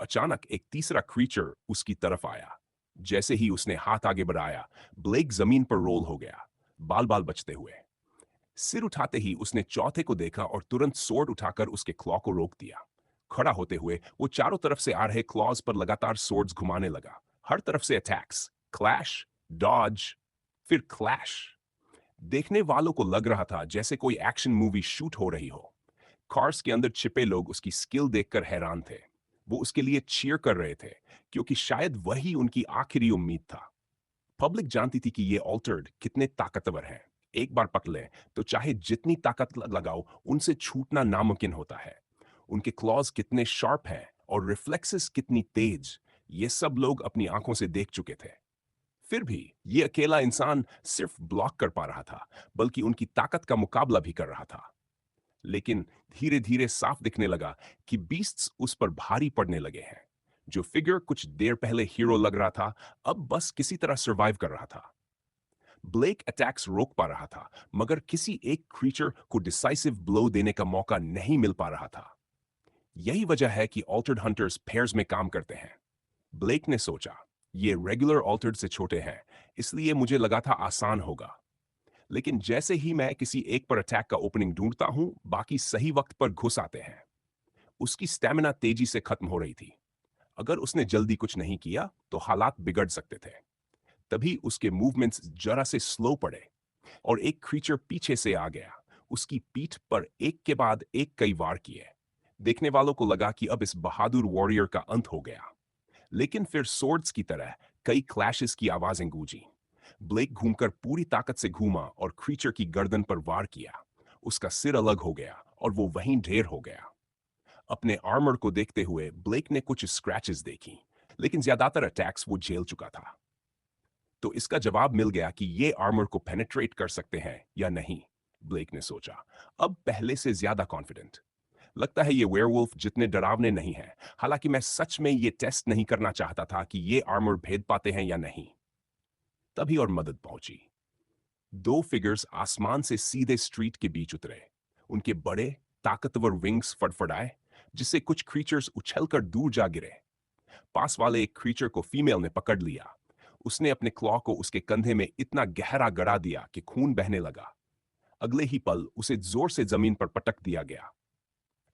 A: अचानक एक तीसरा क्रीचर उसकी तरफ आया। जैसे ही उसने हाथ आगे बढ़ाया, ब्लेक जमीन पर रोल हो गया, बाल बाल बचते हुए। सिर उठाते ही उसने चौथे को देखा और तुरंत सोर्ड उठाकर उसके क्लॉ को रोक दिया। खड़ा होते हुए वो चारों तरफ से आ रहे क्लॉज पर लगातार सोर्ड्स घुमाने लगा। हर तरफ से अटैक्स, क्लैश, डॉज, फिर क्लैश। देखने वालों को लग रहा था जैसे कोई एक्शन मूवी शूट हो रही हो। कार्स के अंदर छिपे लोग उसकी स्किल देखकर हैरान थे। वो उसके लिए चीयर कर रहे थे, क्योंकि शायद वही उनकी आखिरी उम्मीद था। पब्लिक जानती थी कि ये ऑल्टर्ड कितने ताकतवर हैं। एक बार पकड़ लें तो चाहे जितनी ताकत लगाओ, उनसे छूटना नामुमकिन होता है। उनके क्लॉज कितने शार्प हैं और रिफ्लेक्सेस कितनी तेज, ये सब लोग अपनी आंखों से देख चुके थे। फिर भी ये अकेला इंसान सिर्फ ब्लॉक कर पा रहा था, बल्कि उनकी ताकत का मुकाबला भी कर रहा था। लेकिन धीरे धीरे साफ दिखने लगा कि बीस्ट्स उस पर भारी पड़ने लगे हैं। जो फिगर कुछ देर पहले हीरो लग रहा था, अब बस किसी तरह सरवाइव कर रहा था। ब्लेक अटैक्स रोक पा रहा था, मगर किसी एक क्रीचर को डिसाइसिव ब्लो देने का मौका नहीं मिल पा रहा था। यही वजह है कि ऑल्टर्ड हंटर्स पेयर्स में काम करते हैं। ब्लेक ने सोचा, ये रेगुलर ऑल्टर्ड से छोटे हैं, इसलिए मुझे लगा था आसान होगा। लेकिन जैसे ही मैं किसी एक पर अटैक का ओपनिंग ढूंढता हूं, बाकी सही वक्त पर घुस आते हैं। उसकी स्टैमिना तेजी से खत्म हो रही थी। अगर उसने जल्दी कुछ नहीं किया तो हालात बिगड़ सकते थे। तभी उसके मूवमेंट्स जरा से स्लो पड़े और एक क्रीचर पीछे से आ गया। उसकी पीठ पर एक के बाद एक कई वार किए। देखने वालों को लगा कि अब इस बहादुर वॉरियर का अंत हो गया। लेकिन फिर सोर्ड्स की तरह कई क्लैशेस की आवाजें गूंजी। ब्लेक घूमकर पूरी ताकत से घूमा और क्रीचर की गर्दन पर वार किया। उसका सिर अलग हो गया और वो वहीं ढेर हो गया। अपने आर्मर को देखते हुए ब्लेक ने कुछ स्क्रैचेस देखी, लेकिन ज्यादातर अटैक्स वो झेल चुका था। तो इसका जवाब मिल गया कि ये आर्मर को पेनिट्रेट कर सकते हैं या नहीं। ब्लेक ने सोचा, अब पहले से ज्यादा कॉन्फिडेंट। लगता है ये वेयरवुल्फ जितने डरावने नहीं हैं। हालांकि मैं सच में ये टेस्ट नहीं करना चाहता था कि ये आर्मर भेद पाते हैं या नहीं। तभी और मदद पहुंची। दो फिगर्स आसमान से सीधे स्ट्रीट के बीच उतरे। उनके बड़े ताकतवर विंग्स फड़फड़ाए, जिससे कुछ क्रीचर्स उछलकर दूर जा गिरे। पास वाले एक क्रीचर को फीमेल ने पकड़ लिया। उसने अपने क्लॉ को उसके कंधे में इतना गहरा गड़ा दिया कि खून बहने लगा। अगले ही पल उसे जोर से जमीन पर पटक दिया गया।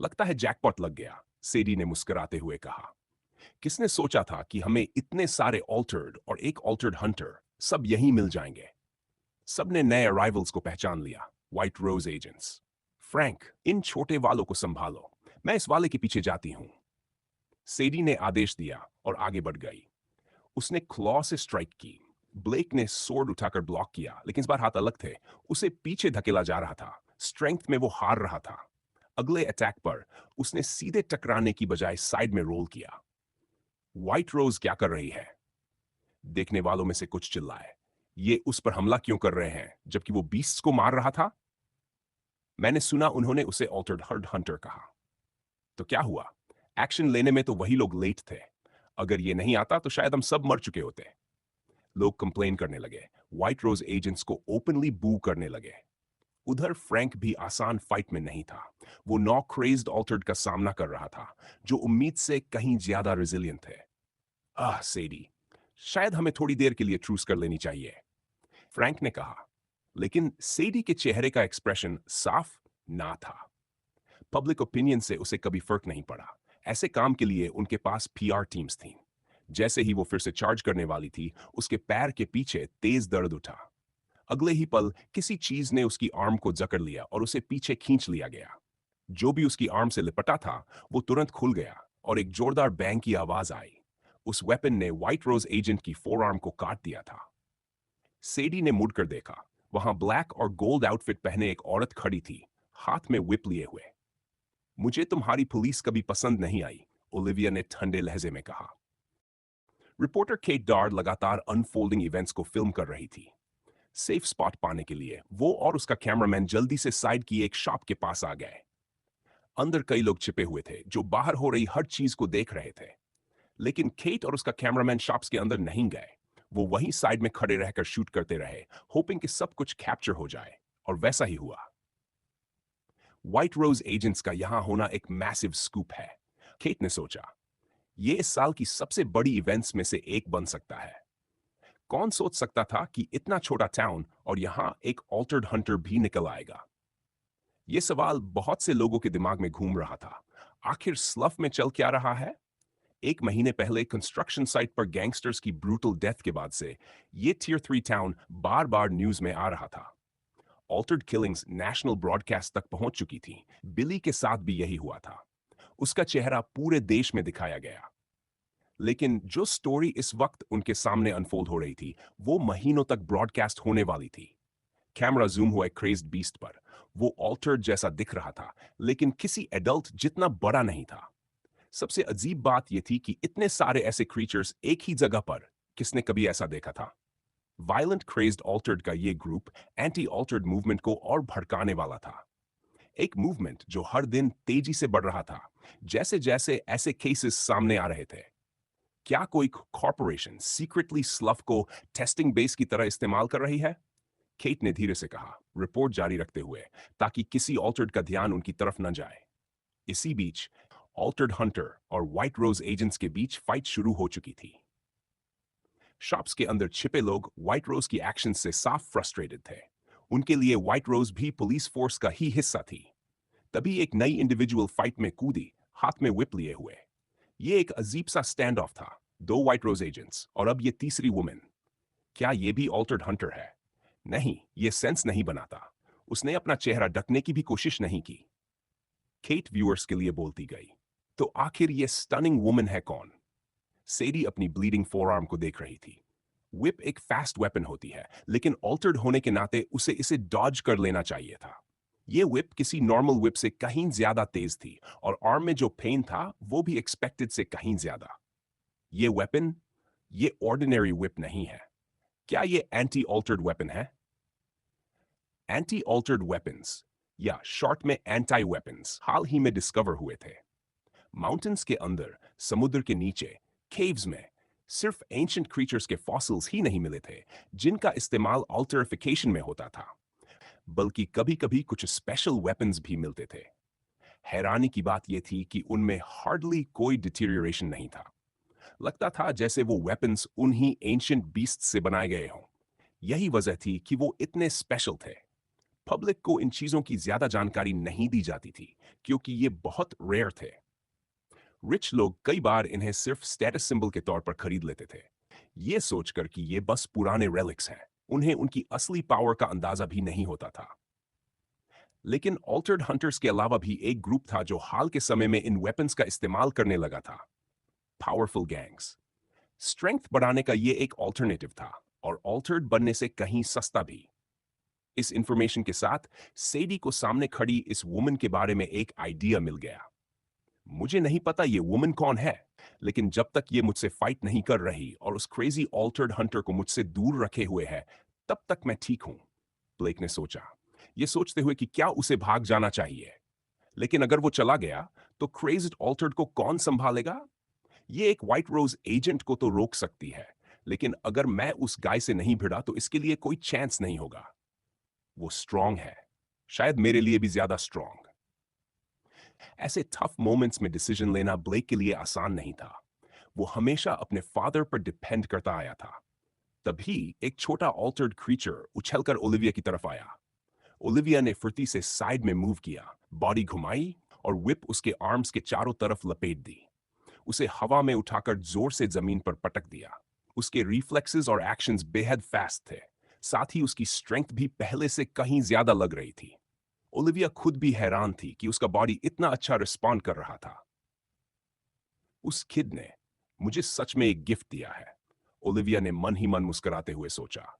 A: लगता है जैकपॉट लग गया, सेडी ने मुस्कुराते हुए कहा। किसने सोचा था कि हमें इतने सारे ऑल्टर्ड और एक ऑल्टर्ड हंटर सब यहीं मिल जाएंगे। सबने नए अराइवल्स को पहचान लिया, व्हाइट रोज एजेंट्स। फ्रैंक, इन छोटे वालों को संभालो, मैं इस वाले के पीछे जाती हूं। सेडी ने आदेश दिया और आगे बढ़ गई। उसने क्लॉ से स्ट्राइक की। ब्लेक ने सोर्ड उठाकर ब्लॉक किया, लेकिन इस बार हाथ अलग थे। उसे पीछे धकेला जा रहा था। स्ट्रेंथ में वो हार रहा था। अगले अटैक पर उसने सीधे टकराने की बजाय साइड में रोल किया। व्हाइट रोज क्या कर रही है? देखने वालों में से कुछ चिल्लाए, ये उस पर हमला क्यों कर रहे हैं जबकि वो बीस्ट्स को मार रहा था? मैंने सुना उन्होंने उसे ऑल्टर्ड हर्ड हंटर कहा। तो क्या हुआ? एक्शन लेने में तो वही लोग लेट थे। अगर ये नहीं आता तो शायद हम सब मर चुके होते। लोग कंप्लेन करने लगे। व्हाइट रोज एजेंट्स को ओपनली बू करने लगे। उधर फ्रैंक भी आसान फाइट में नहीं था। वो नौ क्रेज्ड ऑल्टर्ड का सामना कर रहा था, जो उम्मीद से कहीं ज्यादा रिजिलियंट थे। सेडी, शायद हमें थोड़ी देर के लिए ट्रूस कर लेनी चाहिए। फ्रैंक ने कहा। लेकिन सेडी के चेहरे का एक्सप्रेशन साफ ना था। पब्लिक ओपिनियन से उसे कभी फर्क नहीं पड़ा। ऐसे काम के लिए उनके पास पीआर टीम्स थीं। जैसे ही वो फिर से चार्ज करने वाली थी, उसके पैर के पीछे तेज दर्द उठा। अगले ही पल किसी चीज ने उसकी आर्म को जकड़ लिया और उसे पीछे खींच लिया गया। जो भी उसकी आर्म से लिपटा था, वो तुरंत खुल गया और एक जोरदार बैंग की आवाज आई। उस वेपन ने व्हाइट रोज एजेंट की फोर आर्म को काट दिया था। सेडी ने मुड़कर देखा। वहां ब्लैक और गोल्ड आउटफिट पहने एक औरत खड़ी थी, हाथ में whip लिए हुए। मुझे तुम्हारी पुलिस कभी पसंद नहीं आई, ओलिविया ने ठंडे लहजे में कहा। रिपोर्टर केट डार्ड लगातार अनफोल्डिंग इवेंट्स को फिल्म कर रही थी। सेफ स्पॉट पाने के लिए वो और उसका कैमरामैन जल्दी से साइड की एक शॉप के पास आ गए। अंदर कई लोग छिपे हुए थे जो बाहर हो रही हर चीज को देख रहे थे। लेकिन केट और उसका कैमरामैन शॉप्स के अंदर नहीं गए। वो वहीं साइड में खड़े रहकर शूट करते रहे, होपिंग कि सब कुछ कैप्चर हो जाए। और वैसा ही हुआ। व्हाइट रोज एजेंट्स का यहां होना एक मैसिव स्कूप है, केट ने सोचा। ये इस साल की सबसे बड़ी इवेंट्स में से एक बन सकता है। कौन सोच सकता था कि इतना छोटा टाउन और यहां एक ऑल्टर्ड हंटर भी निकल आएगा। ये सवाल बहुत से लोगों के दिमाग में घूम रहा था। आखिर स्लफ में चल क्या रहा है? एक महीने पहले कंस्ट्रक्शन साइट पर गैंगस्टर्स की ब्रूटल डेथ के बाद से ये टियर 3 टाउन बार बार न्यूज में आ रहा था। ऑल्टर्ड किलिंग्स नेशनल ब्रॉडकास्ट तक पहुंच चुकी थी। बिली के साथ भी यही हुआ था। उसका चेहरा पूरे देश में दिखाया गया। लेकिन जो स्टोरी इस वक्त उनके सामने अनफोल्ड हो रही थी, वो महीनों तक ब्रॉडकास्ट होने वाली थी। कैमरा जूम हुआ एक क्रेज्ड बीस्ट पर। वो ऑल्टर्ड जैसा दिख रहा था, लेकिन किसी एडल्ट जितना बड़ा नहीं था। सबसे अजीब बात यह थी कि इतने सारे ऐसे क्रीचर्स एक ही जगह पर, किसने कभी ऐसा देखा था? वायलेंट क्रेज्ड ऑल्टर्ड का ये ग्रुप एंटी ऑल्टर्ड मूवमेंट को और भड़काने वाला था। एक मूवमेंट जो हर दिन तेजी से बढ़ रहा था, जैसे जैसे ऐसे केसेस सामने आ रहे थे। क्या कोई कॉर्पोरेशन सीक्रेटली स्लफ को टेस्टिंग बेस की तरह इस्तेमाल कर रही है? केट ने धीरे से कहा, रिपोर्ट जारी रखते हुए, ताकि किसी ऑल्टर्ड का ध्यान उनकी तरफ न जाए। इसी बीच ऑल्टर्ड हंटर और व्हाइट रोज एजेंट्स के बीच फाइट शुरू हो चुकी थी। शॉप्स के अंदर छिपे लोग व्हाइट रोज की एक्शन से साफ फ्रस्ट्रेटेड थे। उनके लिए व्हाइट रोज भी पुलिस फोर्स का ही हिस्सा थी। तभी एक नई इंडिविजुअल फाइट में कूदी, हाथ में whip लिए हुए। ये एक अजीब सा स्टैंड ऑफ था। दो व्हाइट रोज एजेंट्स और अब ये तीसरी वुमेन। क्या ये भी ऑल्टर्ड हंटर है? नहीं, ये सेंस नहीं बनाता। उसने अपना चेहरा ढकने की भी कोशिश नहीं की। केट व्यूअर्स के लिए बोलती गई, तो आखिर ये स्टनिंग वुमन है कौन? सेडी अपनी ब्लीडिंग फोरआर्म को देख रही थी। whip एक फास्ट वेपन होती है, लेकिन ऑल्टर्ड होने के नाते उसे इसे डॉज कर लेना चाहिए था। ये whip किसी नॉर्मल whip से कहीं ज्यादा तेज थी और आर्म में जो पेन था वो भी एक्सपेक्टेड से कहीं ज्यादा। ये वेपन, ये ऑर्डिनरी whip नहीं है। क्या ये एंटी ऑल्टर्ड वेपन है? एंटी ऑल्टर्ड वेपन्स या शॉर्ट में एंटी वेपन्स हाल ही में डिस्कवर हुए थे। माउंटेन्स के अंदर, समुद्र के नीचे, केव्स में सिर्फ एंशिएंट क्रीचर्स के फॉसिल्स ही नहीं मिले थे जिनका इस्तेमाल ऑल्टरिफिकेशन में होता था, बल्कि कभी-कभी कुछ स्पेशल वेपन्स भी मिलते थे। हैरानी की बात यह थी कि उनमें हार्डली कोई डिटीरियोरेशन नहीं था। लगता था जैसे वो वेपन्स उन्हीं एंशिएंट बीस्ट से बनाए गए हों। यही वजह थी कि वो इतने स्पेशल थे। पब्लिक को इन चीजों की ज्यादा जानकारी नहीं दी जाती थी क्योंकि ये बहुत रेयर थे। रिच लोग कई बार इन्हें सिर्फ स्टेटस सिंबल के तौर पर खरीद लेते थे, ये सोचकर कि ये बस पुराने रेलिक्स हैं। उन्हें उनकी असली पावर का अंदाजा भी नहीं होता था। लेकिन ऑल्टर्ड हंटर्स के अलावा भी एक ग्रुप था जो हाल के समय में इन वेपन्स का इस्तेमाल करने लगा था। Powerful gangs. स्ट्रेंथ बढ़ाने का ये एक ऑल्टरनेटिव था और ऑल्टर्ड बनने से कहीं सस्ता भी। इस इंफॉर्मेशन के साथ सेडी को सामने खड़ी इस वुमन के बारे में एक आइडिया मिल गया। मुझे नहीं पता ये वुमन कौन है, लेकिन जब तक ये मुझसे फाइट नहीं कर रही और उस क्रेजी ऑल्टर्ड हंटर को मुझसे दूर रखे हुए है, तब तक मैं ठीक हूं। ब्लेक ने सोचा, ये सोचते हुए कि क्या उसे भाग जाना चाहिए। लेकिन अगर वो चला गया, तो क्रेज्ड ऑल्टर्ड को कौन संभालेगा? ये एक व्हाइट रोज एजेंट को तो रोक सकती है, लेकिन अगर मैं उस गाय से नहीं भिड़ा तो इसके लिए कोई चांस नहीं होगा। वो स्ट्रांग है, शायद मेरे लिए भी ज्यादा स्ट्रांग। ऐसे टफ मोमेंट्स में डिसीजन लेना ब्लेक के लिए आसान नहीं था। वो हमेशा अपने फादर पर डिपेंड करता आया था। तभी एक छोटा ऑल्टर्ड क्रीचर उछलकर ओलिविया की तरफ आया। ओलिविया ने फुर्ती से साइड में मूव किया, बॉडी घुमाई और whip उसके आर्म्स के चारों तरफ लपेट दी। उसे हवा में उठाकर जोर से जमीन पर पटक दिया। उसके रिफ्लेक्सेस और एक्शंस बेहद फास्ट थे। साथ ही उसकी स्ट्रेंथ भी पहले से कहीं ज्यादा लग रही थी। ओलिविया खुद भी हैरान थी कि उसका बॉडी इतना अच्छा रिस्पॉन्ड कर रहा था। उस किड ने मुझे सच में एक गिफ्ट दिया है, ओलिविया ने मन ही मन मुस्कुराते हुए सोचा।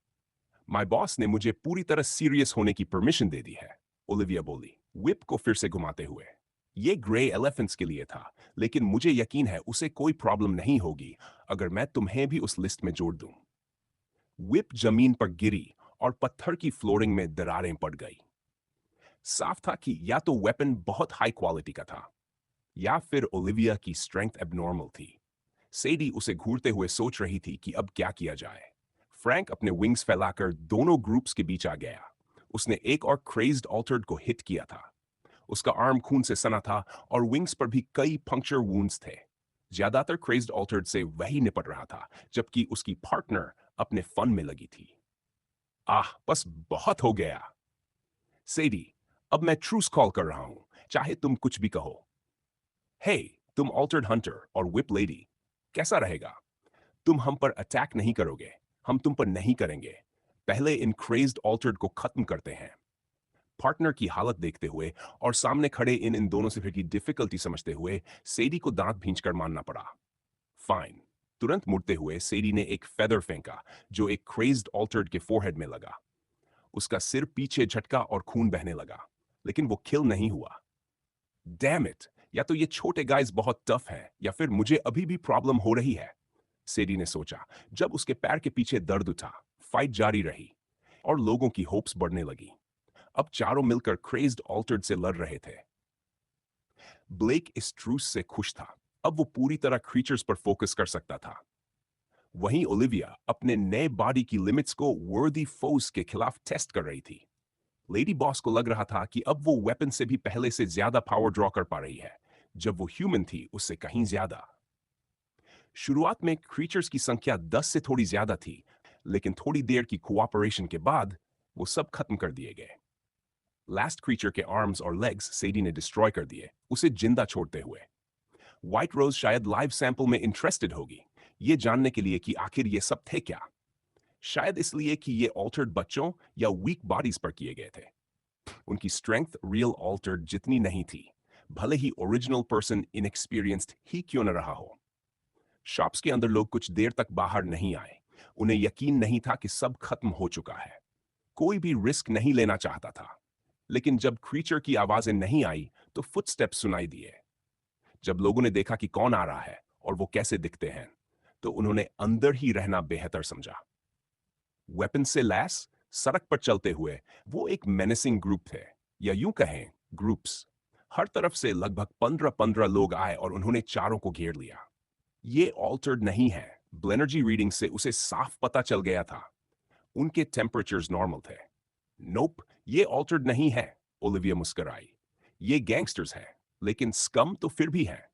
A: माय बॉस ने मुझे पूरी तरह सीरियस होने की परमिशन दे दी है, ओलिविया बोली, whip को फिर से घुमाते हुए। ये ग्रे एलिफेंट्स के लिए था, लेकिन मुझे यकीन है उसे कोई प्रॉब्लम नहीं होगी अगर मैं तुम्हें भी उस लिस्ट में जोड़ दूं। whip जमीन पर गिरी और पत्थर की फ्लोरिंग में दरारें पड़ गई। साफ था कि या तो वेपन बहुत हाई क्वालिटी का था या फिर ओलिविया की स्ट्रेंथ एबनॉर्मल थी। सेडी उसे घूरते हुए सोच रही थी कि अब क्या किया जाए। फ्रैंक अपने विंग्स फैलाकर दोनों ग्रुप्स के बीच आ गया। उसने एक और क्रेज्ड ऑल्टर्ड को हिट किया था। उसका आर्म खून से सना था और विंग्स पर भी कई पंक्चर वुंड्स थे। ज्यादातर क्रेज्ड ऑल्टर्ड से वही निपट रहा था, जबकि उसकी पार्टनर अपने फन में लगी थी। आह, बस बहुत हो गया। सेडी, अब मैं ट्रूस कॉल कर रहा हूं, चाहे तुम कुछ भी कहो। हे, तुम ऑल्टर्ड हंटर और whip लेडी, कैसा रहेगा? तुम हम पर अटैक नहीं करोगे, हम तुम पर नहीं करेंगे। पहले इन क्रेज्ड ऑल्टर्ड को खत्म करते हैं। पार्टनर की हालत देखते हुए और सामने खड़े इन इन दोनों से फिर की डिफिकल्टी समझते हुए सेडी को दांत भींचकर मानना पड़ा। फाइन। तुरंत मुड़ते हुए सेडी ने एक फेदर फेंका जो एक क्रेज्ड ऑल्टर्ड के फोरहेड में लगा। उसका सिर पीछे झटका और खून बहने लगा, लेकिन वो किल नहीं हुआ। डैम इट, या तो ये छोटे गाइस बहुत टफ हैं या फिर मुझे अभी भी प्रॉब्लम हो रही है, सेडी ने सोचा। जब उसके पैर के पीछे दर्द उठा, फाइट जारी रही और लोगों की होप्स बढ़ने लगी। अब चारों मिलकर क्रेज्ड ऑल्टर्ड से लड़ रहे थे। ब्लेक इस ट्रूस से खुश था। अब वो पूरी तरह क्रीचर्स पर फोकस कर सकता था। वहीं ओलिविया अपने नए बॉडी की लिमिट्स को वर्दी फोर्स के खिलाफ टेस्ट कर रही थी। लेडी बॉस को लग रहा था कि अब वो वेपन से भी पहले से ज्यादा पावर ड्रॉ कर पा रही है, जब वो ह्यूमन थी उससे कहीं ज्यादा। शुरुआत में क्रीचर्स की संख्या 10 से थोड़ी ज्यादा थी, लेकिन थोड़ी देर की कोऑपरेशन के बाद वो सब खत्म कर दिए गए। लास्ट क्रीचर के आर्म्स और लेग्स सेडी ने डिस्ट्रॉय कर दिए, उसे जिंदा छोड़ते हुए। व्हाइट रोज शायद लाइव सैंपल में इंटरेस्टेड होगी, ये जानने के लिए कि आखिर ये सब थे क्या। शायद इसलिए कि ये ऑल्टर्ड बच्चों या वीक बॉडीज पर किए गए थे। उनकी स्ट्रेंथ रियल ऑल्टर्ड जितनी नहीं थी, भले ही ओरिजिनल पर्सन इनएक्सपीरियंस्ड ही क्यों न रहा हो। शॉप्स के अंदर लोग कुछ देर तक बाहर नहीं आए। उन्हें यकीन नहीं था कि सब खत्म हो चुका है। कोई भी रिस्क नहीं लेना चाहता था। लेकिन जब क्रीचर की आवाजें नहीं आई तो फुटस्टेप्स सुनाई दिए। जब लोगों ने देखा कि कौन आ रहा है और वो कैसे दिखते हैं, तो उन्होंने अंदर ही रहना बेहतर समझा। वेपन से लैस सड़क पर चलते हुए वो एक मेनेसिंग ग्रुप थे, या यूं कहें ग्रुप्स। हर तरफ से लगभग 15-15 लोग आए और उन्होंने चारों को घेर लिया। ये ऑल्टर्ड नहीं है, ब्लेनर्जी रीडिंग से उसे साफ पता चल गया था। उनके टेम्परेचर्स नॉर्मल थे। नोप, ये ऑल्टर्ड नहीं है, ओलिविया मुस्कुराई। ये गैंगस्टर्स हैं, लेकिन स्कम तो फिर भी हैं।